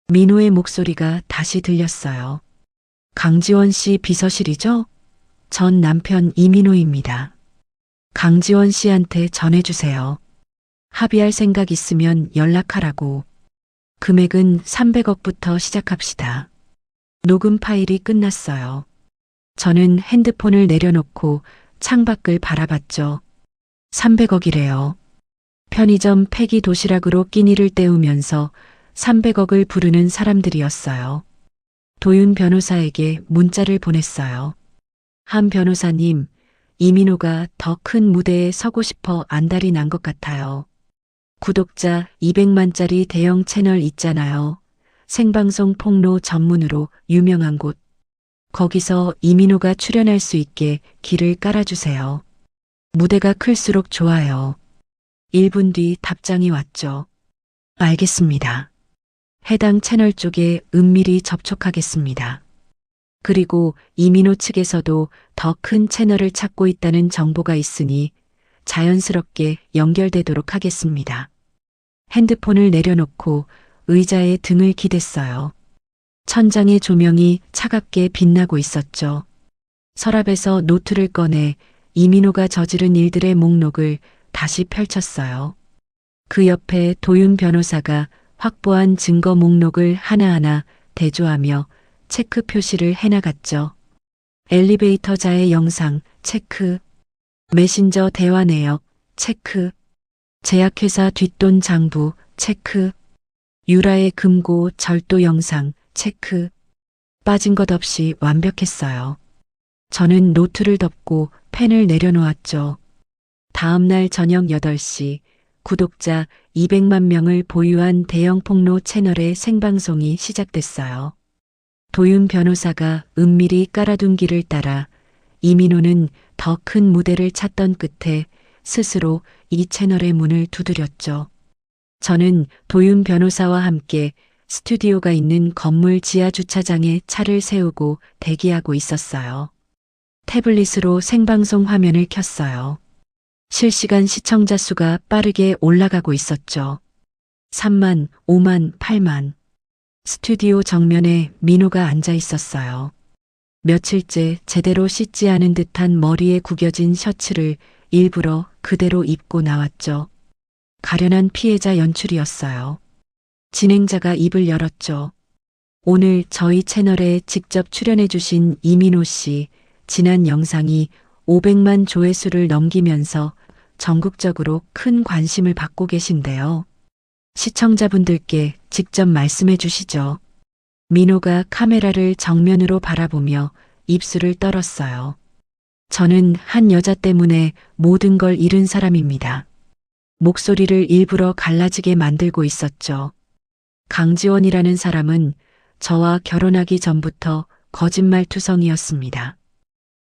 [SPEAKER 1] 민호의 목소리가 다시 들렸어요. 강지원 씨 비서실이죠? 전 남편 이민호입니다. 강지원 씨한테 전해주세요. 합의할 생각 있으면 연락하라고. 금액은 300억부터 시작합시다. 녹음 파일이 끝났어요. 저는 핸드폰을 내려놓고 창밖을 바라봤죠. 300억이래요. 편의점 폐기 도시락으로 끼니를 때우면서 300억을 부르는 사람들이었어요. 도윤 변호사에게 문자를 보냈어요. 한 변호사님, 이민호가 더 큰 무대에 서고 싶어 안달이 난 것 같아요. 구독자 200만짜리 대형 채널 있잖아요. 생방송 폭로 전문으로 유명한 곳. 거기서 이민호가 출연할 수 있게 길을 깔아주세요. 무대가 클수록 좋아요. 1분 뒤 답장이 왔죠. 알겠습니다. 해당 채널 쪽에 은밀히 접촉하겠습니다. 그리고 이민호 측에서도 더 큰 채널을 찾고 있다는 정보가 있으니 자연스럽게 연결되도록 하겠습니다. 핸드폰을 내려놓고 의자에 등을 기댔어요. 천장의 조명이 차갑게 빛나고 있었죠. 서랍에서 노트를 꺼내 이민호가 저지른 일들의 목록을 다시 펼쳤어요. 그 옆에 도윤 변호사가 확보한 증거 목록을 하나하나 대조하며 체크 표시를 해나갔죠. 엘리베이터자의 영상, 체크. 메신저 대화 내역, 체크. 제약회사 뒷돈 장부, 체크. 유라의 금고 절도 영상, 체크. 빠진 것 없이 완벽했어요. 저는 노트를 덮고 펜을 내려놓았죠. 다음 날 저녁 8시 구독자 200만 명을 보유한 대형 폭로 채널의 생방송이 시작됐어요. 도윤 변호사가 은밀히 깔아둔 길을 따라 이민호는 더 큰 무대를 찾던 끝에 스스로 이 채널의 문을 두드렸죠. 저는 도윤 변호사와 함께 스튜디오가 있는 건물 지하 주차장에 차를 세우고 대기하고 있었어요. 태블릿으로 생방송 화면을 켰어요. 실시간 시청자 수가 빠르게 올라가고 있었죠. 3만, 5만, 8만. 스튜디오 정면에 민호가 앉아 있었어요. 며칠째 제대로 씻지 않은 듯한 머리에 구겨진 셔츠를 일부러 그대로 입고 나왔죠. 가련한 피해자 연출이었어요. 진행자가 입을 열었죠. 오늘 저희 채널에 직접 출연해주신 이민호 씨, 지난 영상이 500만 조회수를 넘기면서 전국적으로 큰 관심을 받고 계신데요. 시청자분들께 직접 말씀해 주시죠. 민호가 카메라를 정면으로 바라보며 입술을 떨었어요. 저는 한 여자 때문에 모든 걸 잃은 사람입니다. 목소리를 일부러 갈라지게 만들고 있었죠. 강지원이라는 사람은 저와 결혼하기 전부터 거짓말투성이었습니다.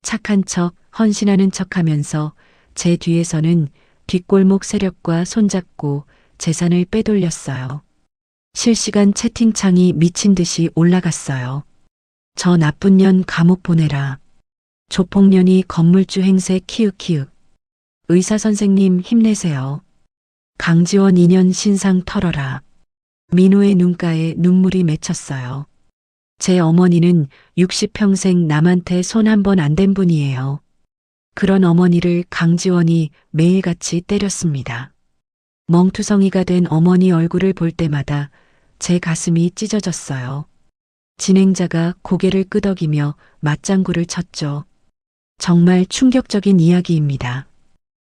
[SPEAKER 1] 착한 척, 헌신하는 척하면서 제 뒤에서는 뒷골목 세력과 손잡고 재산을 빼돌렸어요. 실시간 채팅창이 미친 듯이 올라갔어요. 저 나쁜 년 감옥 보내라. 조폭년이 건물주 행세 키읔키읔. 의사 선생님 힘내세요. 강지원 인연 신상 털어라. 민호의 눈가에 눈물이 맺혔어요. 제 어머니는 60평생 남한테 손 한 번 안 댄 분이에요. 그런 어머니를 강지원이 매일같이 때렸습니다. 멍투성이가 된 어머니 얼굴을 볼 때마다 제 가슴이 찢어졌어요. 진행자가 고개를 끄덕이며 맞장구를 쳤죠. 정말 충격적인 이야기입니다.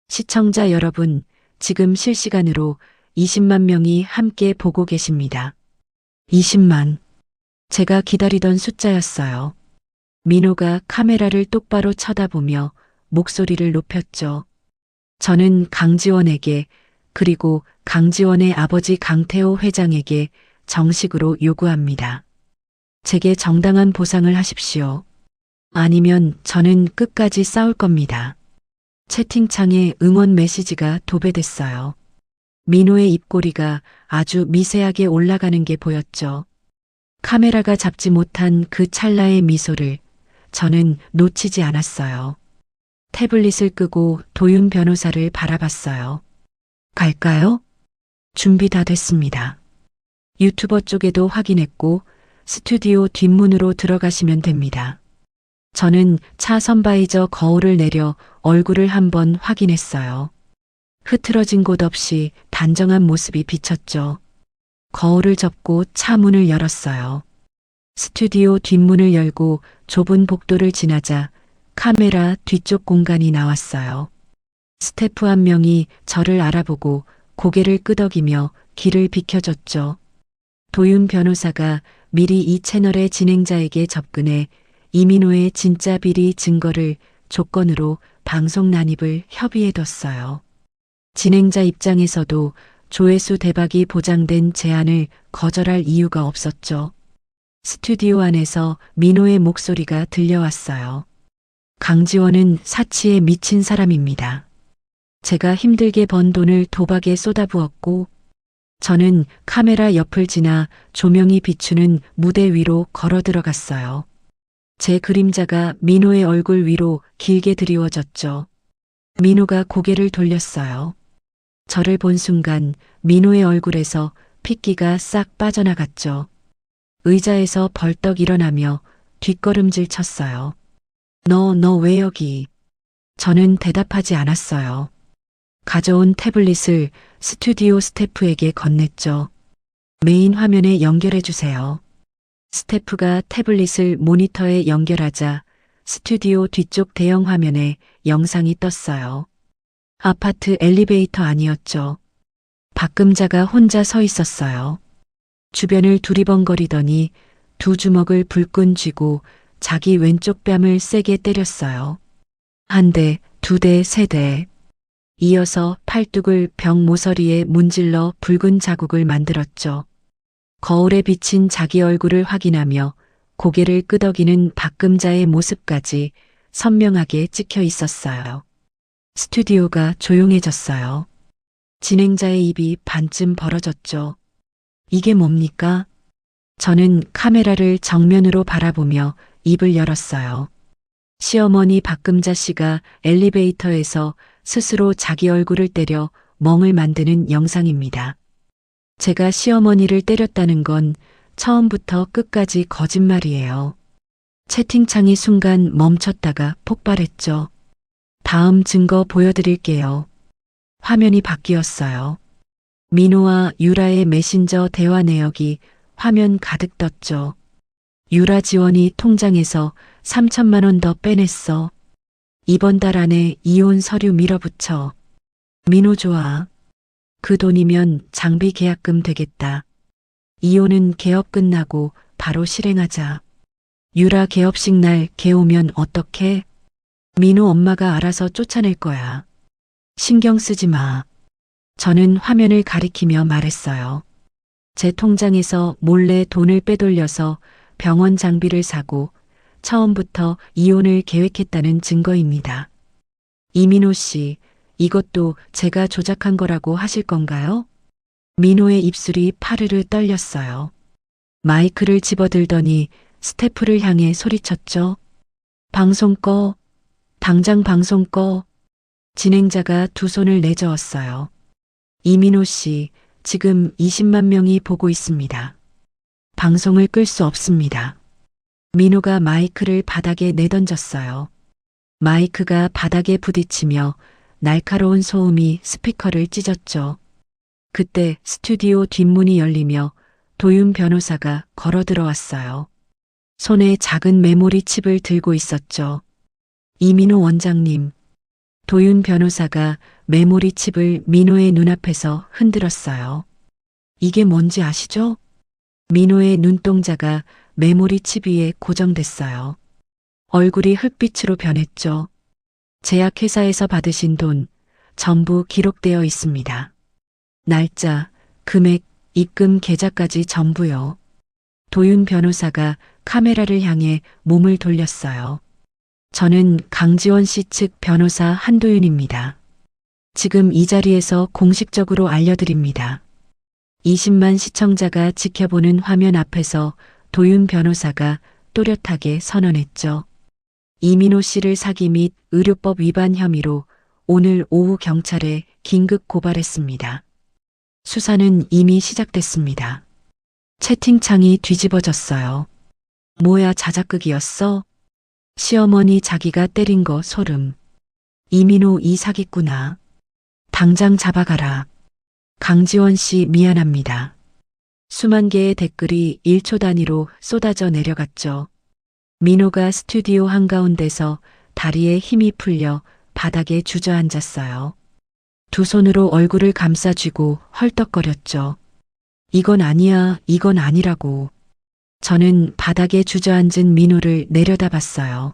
[SPEAKER 1] 시청자 여러분, 지금 실시간으로 20만 명이 함께 보고 계십니다. 20만. 제가 기다리던 숫자였어요. 민호가 카메라를 똑바로 쳐다보며 목소리를 높였죠. 저는 강지원에게 그리고 강지원의 아버지 강태호 회장에게 정식으로 요구합니다. 제게 정당한 보상을 하십시오. 아니면 저는 끝까지 싸울 겁니다. 채팅창에 응원 메시지가 도배됐어요. 민호의 입꼬리가 아주 미세하게 올라가는 게 보였죠. 카메라가 잡지 못한 그 찰나의 미소를 저는 놓치지 않았어요. 태블릿을 끄고 도윤 변호사를 바라봤어요. 갈까요? 준비 다 됐습니다. 유튜버 쪽에도 확인했고 스튜디오 뒷문으로 들어가시면 됩니다. 저는 차 선바이저 거울을 내려 얼굴을 한번 확인했어요. 흐트러진 곳 없이 단정한 모습이 비쳤죠. 거울을 접고 차 문을 열었어요. 스튜디오 뒷문을 열고 좁은 복도를 지나자 카메라 뒤쪽 공간이 나왔어요. 스태프 한 명이 저를 알아보고 고개를 끄덕이며 길을 비켜줬죠. 도윤 변호사가 미리 이 채널의 진행자에게 접근해 이민호의 진짜 비리 증거를 조건으로 방송 난입을 협의해뒀어요. 진행자 입장에서도 조회수 대박이 보장된 제안을 거절할 이유가 없었죠. 스튜디오 안에서 민호의 목소리가 들려왔어요. 강지원은 사치에 미친 사람입니다. 제가 힘들게 번 돈을 도박에 쏟아부었고 저는 카메라 옆을 지나 조명이 비추는 무대 위로 걸어 들어갔어요. 제 그림자가 민호의 얼굴 위로 길게 드리워졌죠. 민호가 고개를 돌렸어요. 저를 본 순간 민호의 얼굴에서 핏기가 싹 빠져나갔죠. 의자에서 벌떡 일어나며 뒷걸음질 쳤어요. 너 왜 여기? 저는 대답하지 않았어요. 가져온 태블릿을 스튜디오 스태프에게 건넸죠. 메인 화면에 연결해 주세요. 스태프가 태블릿을 모니터에 연결하자 스튜디오 뒤쪽 대형 화면에 영상이 떴어요. 아파트 엘리베이터 아니었죠. 박금자가 혼자 서 있었어요. 주변을 두리번거리더니 두 주먹을 불끈 쥐고 자기 왼쪽 뺨을 세게 때렸어요. 한 대, 두 대, 세 대. 이어서 팔뚝을 벽 모서리에 문질러 붉은 자국을 만들었죠. 거울에 비친 자기 얼굴을 확인하며 고개를 끄덕이는 박금자의 모습까지 선명하게 찍혀 있었어요. 스튜디오가 조용해졌어요. 진행자의 입이 반쯤 벌어졌죠. 이게 뭡니까? 저는 카메라를 정면으로 바라보며 입을 열었어요. 시어머니 박금자 씨가 엘리베이터에서 스스로 자기 얼굴을 때려 멍을 만드는 영상입니다. 제가 시어머니를 때렸다는 건 처음부터 끝까지 거짓말이에요. 채팅창이 순간 멈췄다가 폭발했죠. 다음 증거 보여드릴게요. 화면이 바뀌었어요. 민호와 유라의 메신저 대화 내역이 화면 가득 떴죠. 유라 지원이 통장에서 3천만 원 더 빼냈어. 이번 달 안에 이혼 서류 밀어붙여. 민호 좋아. 그 돈이면 장비 계약금 되겠다. 이혼은 개업 끝나고 바로 실행하자. 유라 개업식 날 개 오면 어떡해? 민호 엄마가 알아서 쫓아낼 거야. 신경 쓰지 마. 저는 화면을 가리키며 말했어요. 제 통장에서 몰래 돈을 빼돌려서 병원 장비를 사고 처음부터 이혼을 계획했다는 증거입니다. 이민호 씨, 이것도 제가 조작한 거라고 하실 건가요? 민호의 입술이 파르르 떨렸어요. 마이크를 집어들더니 스태프를 향해 소리쳤죠. 방송 꺼. 당장 방송 꺼. 진행자가 두 손을 내저었어요. 이민호 씨, 지금 20만 명이 보고 있습니다. 방송을 끌 수 없습니다. 민호가 마이크를 바닥에 내던졌어요. 마이크가 바닥에 부딪히며 날카로운 소음이 스피커를 찢었죠. 그때 스튜디오 뒷문이 열리며 도윤 변호사가 걸어 들어왔어요. 손에 작은 메모리 칩을 들고 있었죠. 이민호 원장님. 도윤 변호사가 메모리 칩을 민호의 눈앞에서 흔들었어요. 이게 뭔지 아시죠? 민호의 눈동자가 메모리 칩 위에 고정됐어요. 얼굴이 흙빛으로 변했죠. 제약회사에서 받으신 돈 전부 기록되어 있습니다. 날짜, 금액, 입금 계좌까지 전부요. 도윤 변호사가 카메라를 향해 몸을 돌렸어요. 저는 강지원 씨 측 변호사 한도윤입니다. 지금 이 자리에서 공식적으로 알려드립니다. 20만 시청자가 지켜보는 화면 앞에서 도윤 변호사가 또렷하게 선언했죠. 이민호 씨를 사기 및 의료법 위반 혐의로 오늘 오후 경찰에 긴급 고발했습니다. 수사는 이미 시작됐습니다. 채팅창이 뒤집어졌어요. 뭐야 자작극이었어? 시어머니 자기가 때린 거 소름. 이민호 이 사기꾼아. 당장 잡아가라. 강지원 씨 미안합니다. 수만 개의 댓글이 1초 단위로 쏟아져 내려갔죠. 민호가 스튜디오 한가운데서 다리에 힘이 풀려 바닥에 주저앉았어요. 두 손으로 얼굴을 감싸쥐고 헐떡거렸죠. 이건 아니야, 이건 아니라고. 저는 바닥에 주저앉은 민호를 내려다봤어요.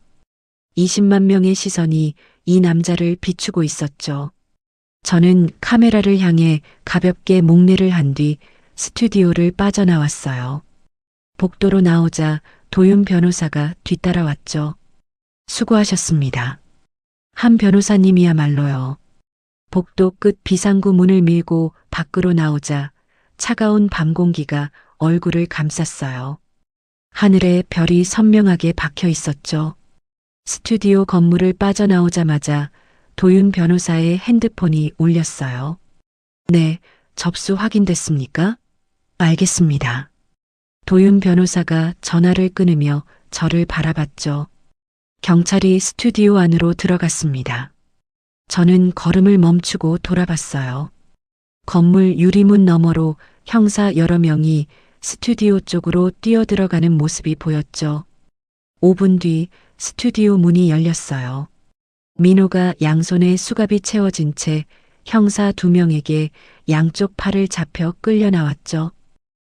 [SPEAKER 1] 20만 명의 시선이 이 남자를 비추고 있었죠. 저는 카메라를 향해 가볍게 목례를 한 뒤 스튜디오를 빠져나왔어요. 복도로 나오자 도윤 변호사가 뒤따라왔죠. 수고하셨습니다. 한 변호사님이야말로요. 복도 끝 비상구 문을 밀고 밖으로 나오자 차가운 밤 공기가 얼굴을 감쌌어요. 하늘에 별이 선명하게 박혀 있었죠. 스튜디오 건물을 빠져나오자마자 도윤 변호사의 핸드폰이 울렸어요. 네, 접수 확인됐습니까? 알겠습니다. 도윤 변호사가 전화를 끊으며 저를 바라봤죠. 경찰이 스튜디오 안으로 들어갔습니다. 저는 걸음을 멈추고 돌아봤어요. 건물 유리문 너머로 형사 여러 명이 스튜디오 쪽으로 뛰어들어가는 모습이 보였죠. 5분 뒤 스튜디오 문이 열렸어요. 민호가 양손에 수갑이 채워진 채 형사 2명에게 양쪽 팔을 잡혀 끌려 나왔죠.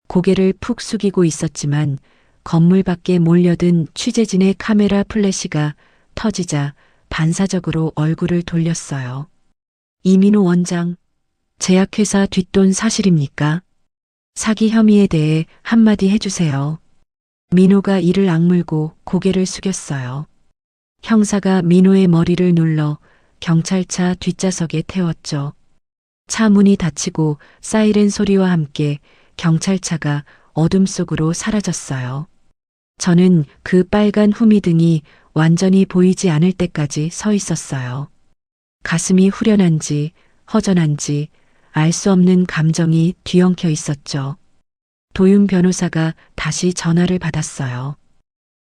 [SPEAKER 1] 고개를 푹 숙이고 있었지만 건물 밖에 몰려든 취재진의 카메라 플래시가 터지자 반사적으로 얼굴을 돌렸어요. 이민호 원장, 제약회사 뒷돈 사실입니까? 사기 혐의에 대해 한마디 해주세요. 민호가 이를 악물고 고개를 숙였어요. 형사가 민호의 머리를 눌러 경찰차 뒷좌석에 태웠죠. 차 문이 닫히고 사이렌 소리와 함께 경찰차가 어둠 속으로 사라졌어요. 저는 그 빨간 후미등이 완전히 보이지 않을 때까지 서 있었어요. 가슴이 후련한지 허전한지 알 수 없는 감정이 뒤엉켜 있었죠. 도윤 변호사가 다시 전화를 받았어요.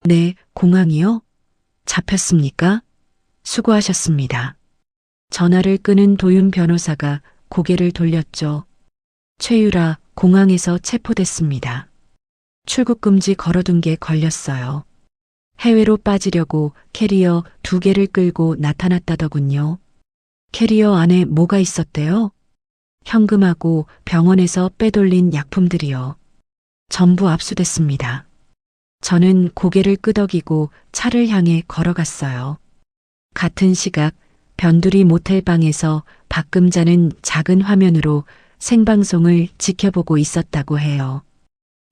[SPEAKER 1] 네, 공항이요? 잡혔습니까? 수고하셨습니다. 전화를 끊은 도윤 변호사가 고개를 돌렸죠. 최유라, 공항에서 체포됐습니다. 출국금지 걸어둔 게 걸렸어요. 해외로 빠지려고 캐리어 2개를 끌고 나타났다더군요. 캐리어 안에 뭐가 있었대요? 현금하고 병원에서 빼돌린 약품들이요. 전부 압수됐습니다. 저는 고개를 끄덕이고 차를 향해 걸어갔어요. 같은 시각 변두리 모텔방에서 박금자는 작은 화면으로 생방송을 지켜보고 있었다고 해요.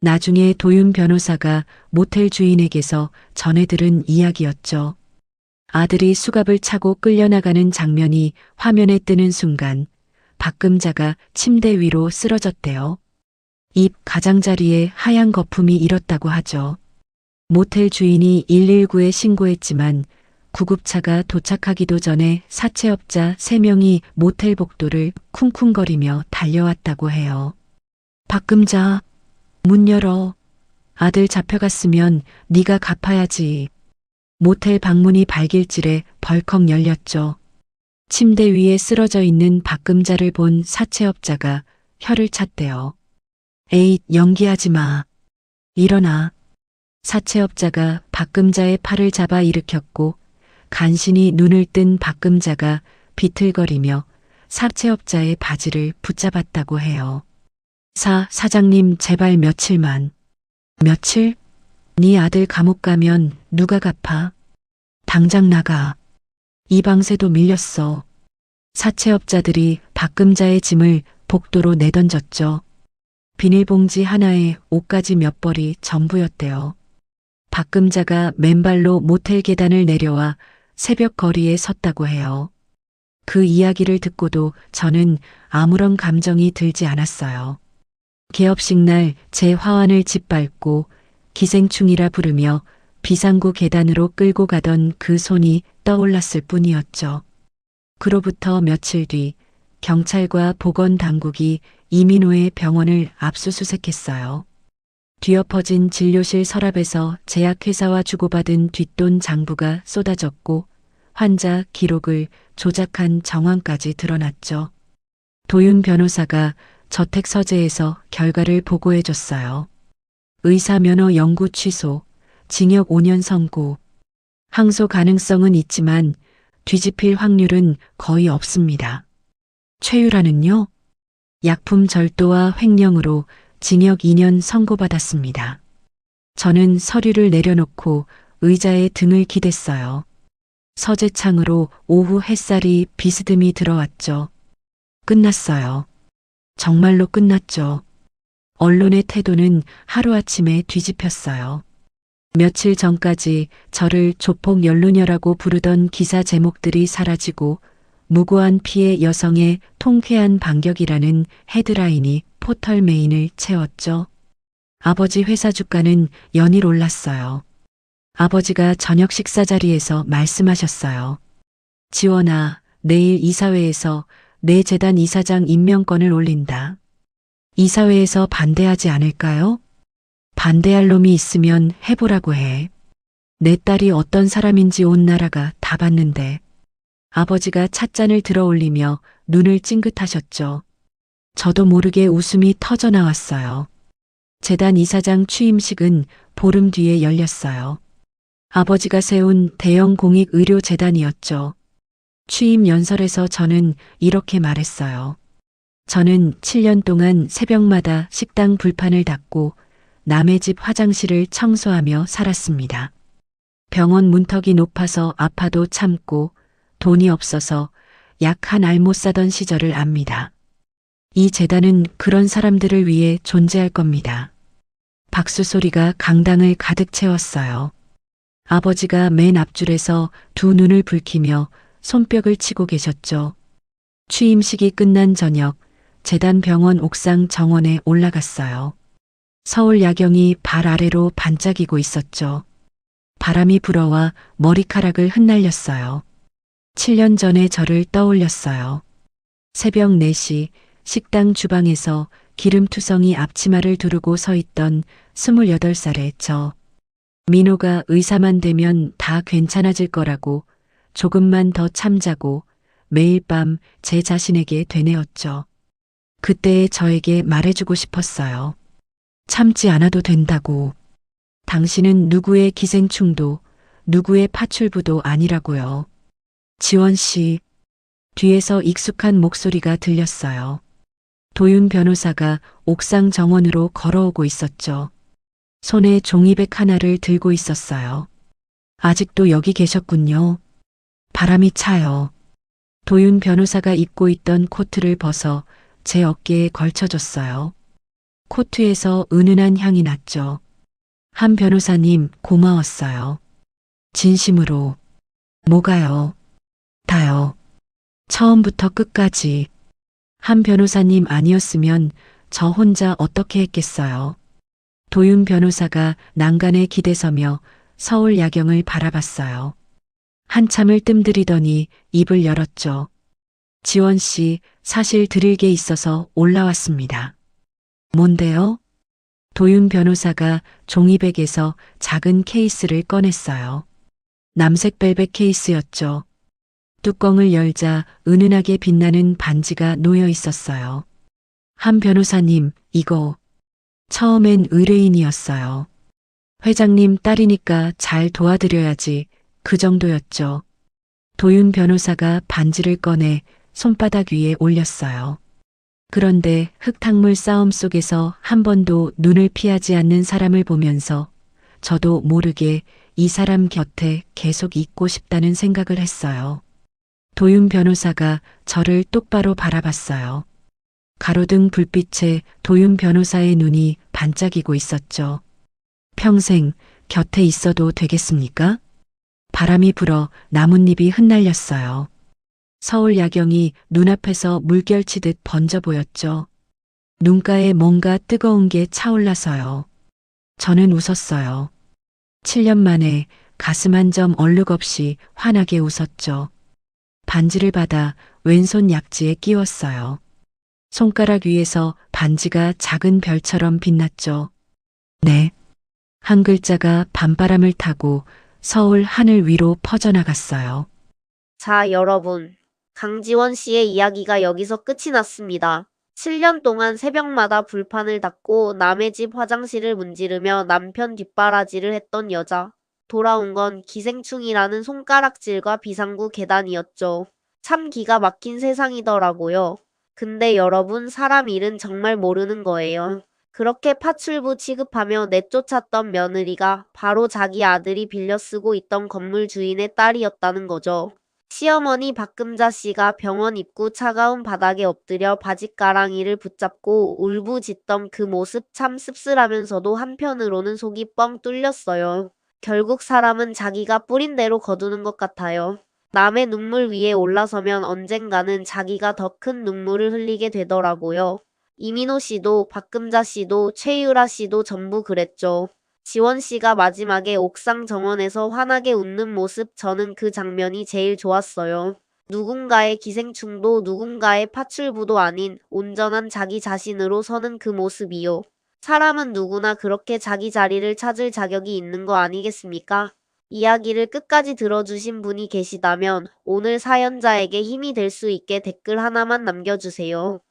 [SPEAKER 1] 나중에 도윤 변호사가 모텔 주인에게서 전해 들은 이야기였죠. 아들이 수갑을 차고 끌려나가는 장면이 화면에 뜨는 순간 박금자가 침대 위로 쓰러졌대요. 입 가장자리에 하얀 거품이 일었다고 하죠. 모텔 주인이 119에 신고했지만 구급차가 도착하기도 전에 사채업자 3명이 모텔 복도를 쿵쿵거리며 달려왔다고 해요. 박금자, 문 열어. 아들 잡혀갔으면 네가 갚아야지. 모텔 방문이 발길질에 벌컥 열렸죠. 침대 위에 쓰러져 있는 박금자를 본 사채업자가 혀를 찼대요. 에잇, 연기하지 마. 일어나. 사채업자가 박금자의 팔을 잡아 일으켰고 간신히 눈을 뜬 박금자가 비틀거리며 사채업자의 바지를 붙잡았다고 해요. 사장님 제발 며칠만. 며칠? 네 아들 감옥 가면 누가 갚아? 당장 나가. 이 방세도 밀렸어. 사채업자들이 박금자의 짐을 복도로 내던졌죠. 비닐봉지 하나에 옷가지 몇 벌이 전부였대요. 박금자가 맨발로 모텔 계단을 내려와 새벽 거리에 섰다고 해요. 그 이야기를 듣고도 저는 아무런 감정이 들지 않았어요. 개업식 날 제 화환을 짓밟고 기생충이라 부르며 비상구 계단으로 끌고 가던 그 손이 떠올랐을 뿐이었죠. 그로부터 며칠 뒤 경찰과 보건당국이 이민호의 병원을 압수수색했어요. 뒤엎어진 진료실 서랍에서 제약회사와 주고받은 뒷돈 장부가 쏟아졌고 환자 기록을 조작한 정황까지 드러났죠. 도윤 변호사가 저택서재에서 결과를 보고해줬어요. 의사 면허 영구 취소, 징역 5년 선고. 항소 가능성은 있지만 뒤집힐 확률은 거의 없습니다. 최유라는요? 약품 절도와 횡령으로 징역 2년 선고받았습니다. 저는 서류를 내려놓고 의자에 등을 기댔어요. 서재창으로 오후 햇살이 비스듬히 들어왔죠. 끝났어요. 정말로 끝났죠. 언론의 태도는 하루아침에 뒤집혔어요. 며칠 전까지 저를 조폭 연루녀라고 부르던 기사 제목들이 사라지고 무고한 피해 여성의 통쾌한 반격이라는 헤드라인이 포털 메인을 채웠죠. 아버지 회사 주가는 연일 올랐어요. 아버지가 저녁 식사 자리에서 말씀하셨어요. 지원아, 내일 이사회에서 내 재단 이사장 임명권을 올린다. 이사회에서 반대하지 않을까요? 반대할 놈이 있으면 해보라고 해. 내 딸이 어떤 사람인지 온 나라가 다 봤는데. 아버지가 찻잔을 들어 올리며 눈을 찡긋하셨죠. 저도 모르게 웃음이 터져 나왔어요. 재단 이사장 취임식은 보름 뒤에 열렸어요. 아버지가 세운 대형 공익의료재단이었죠. 취임 연설에서 저는 이렇게 말했어요. 저는 7년 동안 새벽마다 식당 불판을 닫고 남의 집 화장실을 청소하며 살았습니다. 병원 문턱이 높아서 아파도 참고 돈이 없어서 약 한 알 못 사던 시절을 압니다. 이 재단은 그런 사람들을 위해 존재할 겁니다. 박수 소리가 강당을 가득 채웠어요. 아버지가 맨 앞줄에서 두 눈을 붉히며 손뼉을 치고 계셨죠. 취임식이 끝난 저녁, 재단 병원 옥상 정원에 올라갔어요. 서울 야경이 발 아래로 반짝이고 있었죠. 바람이 불어와 머리카락을 흩날렸어요. 7년 전에 저를 떠올렸어요. 새벽 4시 식당 주방에서 기름투성이 앞치마를 두르고 서 있던 28살의 저. 민호가 의사만 되면 다 괜찮아질 거라고 조금만 더 참자고 매일 밤 제 자신에게 되뇌었죠. 그때의 저에게 말해주고 싶었어요. 참지 않아도 된다고. 당신은 누구의 기생충도 누구의 파출부도 아니라고요. 지원 씨. 뒤에서 익숙한 목소리가 들렸어요. 도윤 변호사가 옥상 정원으로 걸어오고 있었죠. 손에 종이백 하나를 들고 있었어요. 아직도 여기 계셨군요. 바람이 차요. 도윤 변호사가 입고 있던 코트를 벗어 제 어깨에 걸쳐줬어요. 코트에서 은은한 향이 났죠. 한 변호사님 고마웠어요. 진심으로. 뭐가요? 다요. 처음부터 끝까지. 한 변호사님 아니었으면 저 혼자 어떻게 했겠어요. 도윤 변호사가 난간에 기대서며 서울 야경을 바라봤어요. 한참을 뜸들이더니 입을 열었죠. 지원 씨, 사실 드릴 게 있어서 올라왔습니다. 뭔데요? 도윤 변호사가 종이백에서 작은 케이스를 꺼냈어요. 남색 벨벳 케이스였죠. 뚜껑을 열자 은은하게 빛나는 반지가 놓여 있었어요. 한 변호사님, 이거. 처음엔 의뢰인이었어요. 회장님 딸이니까 잘 도와드려야지. 그 정도였죠. 도윤 변호사가 반지를 꺼내 손바닥 위에 올렸어요. 그런데 흙탕물 싸움 속에서 한 번도 눈을 피하지 않는 사람을 보면서 저도 모르게 이 사람 곁에 계속 있고 싶다는 생각을 했어요. 도윤 변호사가 저를 똑바로 바라봤어요. 가로등 불빛에 도윤 변호사의 눈이 반짝이고 있었죠. 평생 곁에 있어도 되겠습니까? 바람이 불어 나뭇잎이 흩날렸어요. 서울 야경이 눈앞에서 물결치듯 번져 보였죠. 눈가에 뭔가 뜨거운 게 차올라서요. 저는 웃었어요. 7년 만에 가슴 한 점 얼룩 없이 환하게 웃었죠. 반지를 받아 왼손 약지에 끼웠어요. 손가락 위에서 반지가 작은 별처럼 빛났죠. 네. 한 글자가 밤바람을 타고 서울 하늘 위로 퍼져나갔어요.
[SPEAKER 2] 자, 여러분. 강지원 씨의 이야기가 여기서 끝이 났습니다. 7년 동안 새벽마다 불판을 닫고 남의 집 화장실을 문지르며 남편 뒷바라지를 했던 여자. 돌아온 건 기생충이라는 손가락질과 비상구 계단이었죠. 참 기가 막힌 세상이더라고요. 근데 여러분, 사람 일은 정말 모르는 거예요. 그렇게 파출부 취급하며 내쫓았던 며느리가 바로 자기 아들이 빌려 쓰고 있던 건물 주인의 딸이었다는 거죠. 시어머니 박금자 씨가 병원 입구 차가운 바닥에 엎드려 바짓가랑이를 붙잡고 울부짖던 그 모습 참 씁쓸하면서도 한편으로는 속이 뻥 뚫렸어요. 결국 사람은 자기가 뿌린 대로 거두는 것 같아요. 남의 눈물 위에 올라서면 언젠가는 자기가 더 큰 눈물을 흘리게 되더라고요. 이민호 씨도 박금자 씨도 최유라 씨도 전부 그랬죠. 지원 씨가 마지막에 옥상 정원에서 환하게 웃는 모습, 저는 그 장면이 제일 좋았어요. 누군가의 기생충도 누군가의 파출부도 아닌 온전한 자기 자신으로 서는 그 모습이요. 사람은 누구나 그렇게 자기 자리를 찾을 자격이 있는 거 아니겠습니까? 이야기를 끝까지 들어주신 분이 계시다면 오늘 사연자에게 힘이 될 수 있게 댓글 하나만 남겨주세요.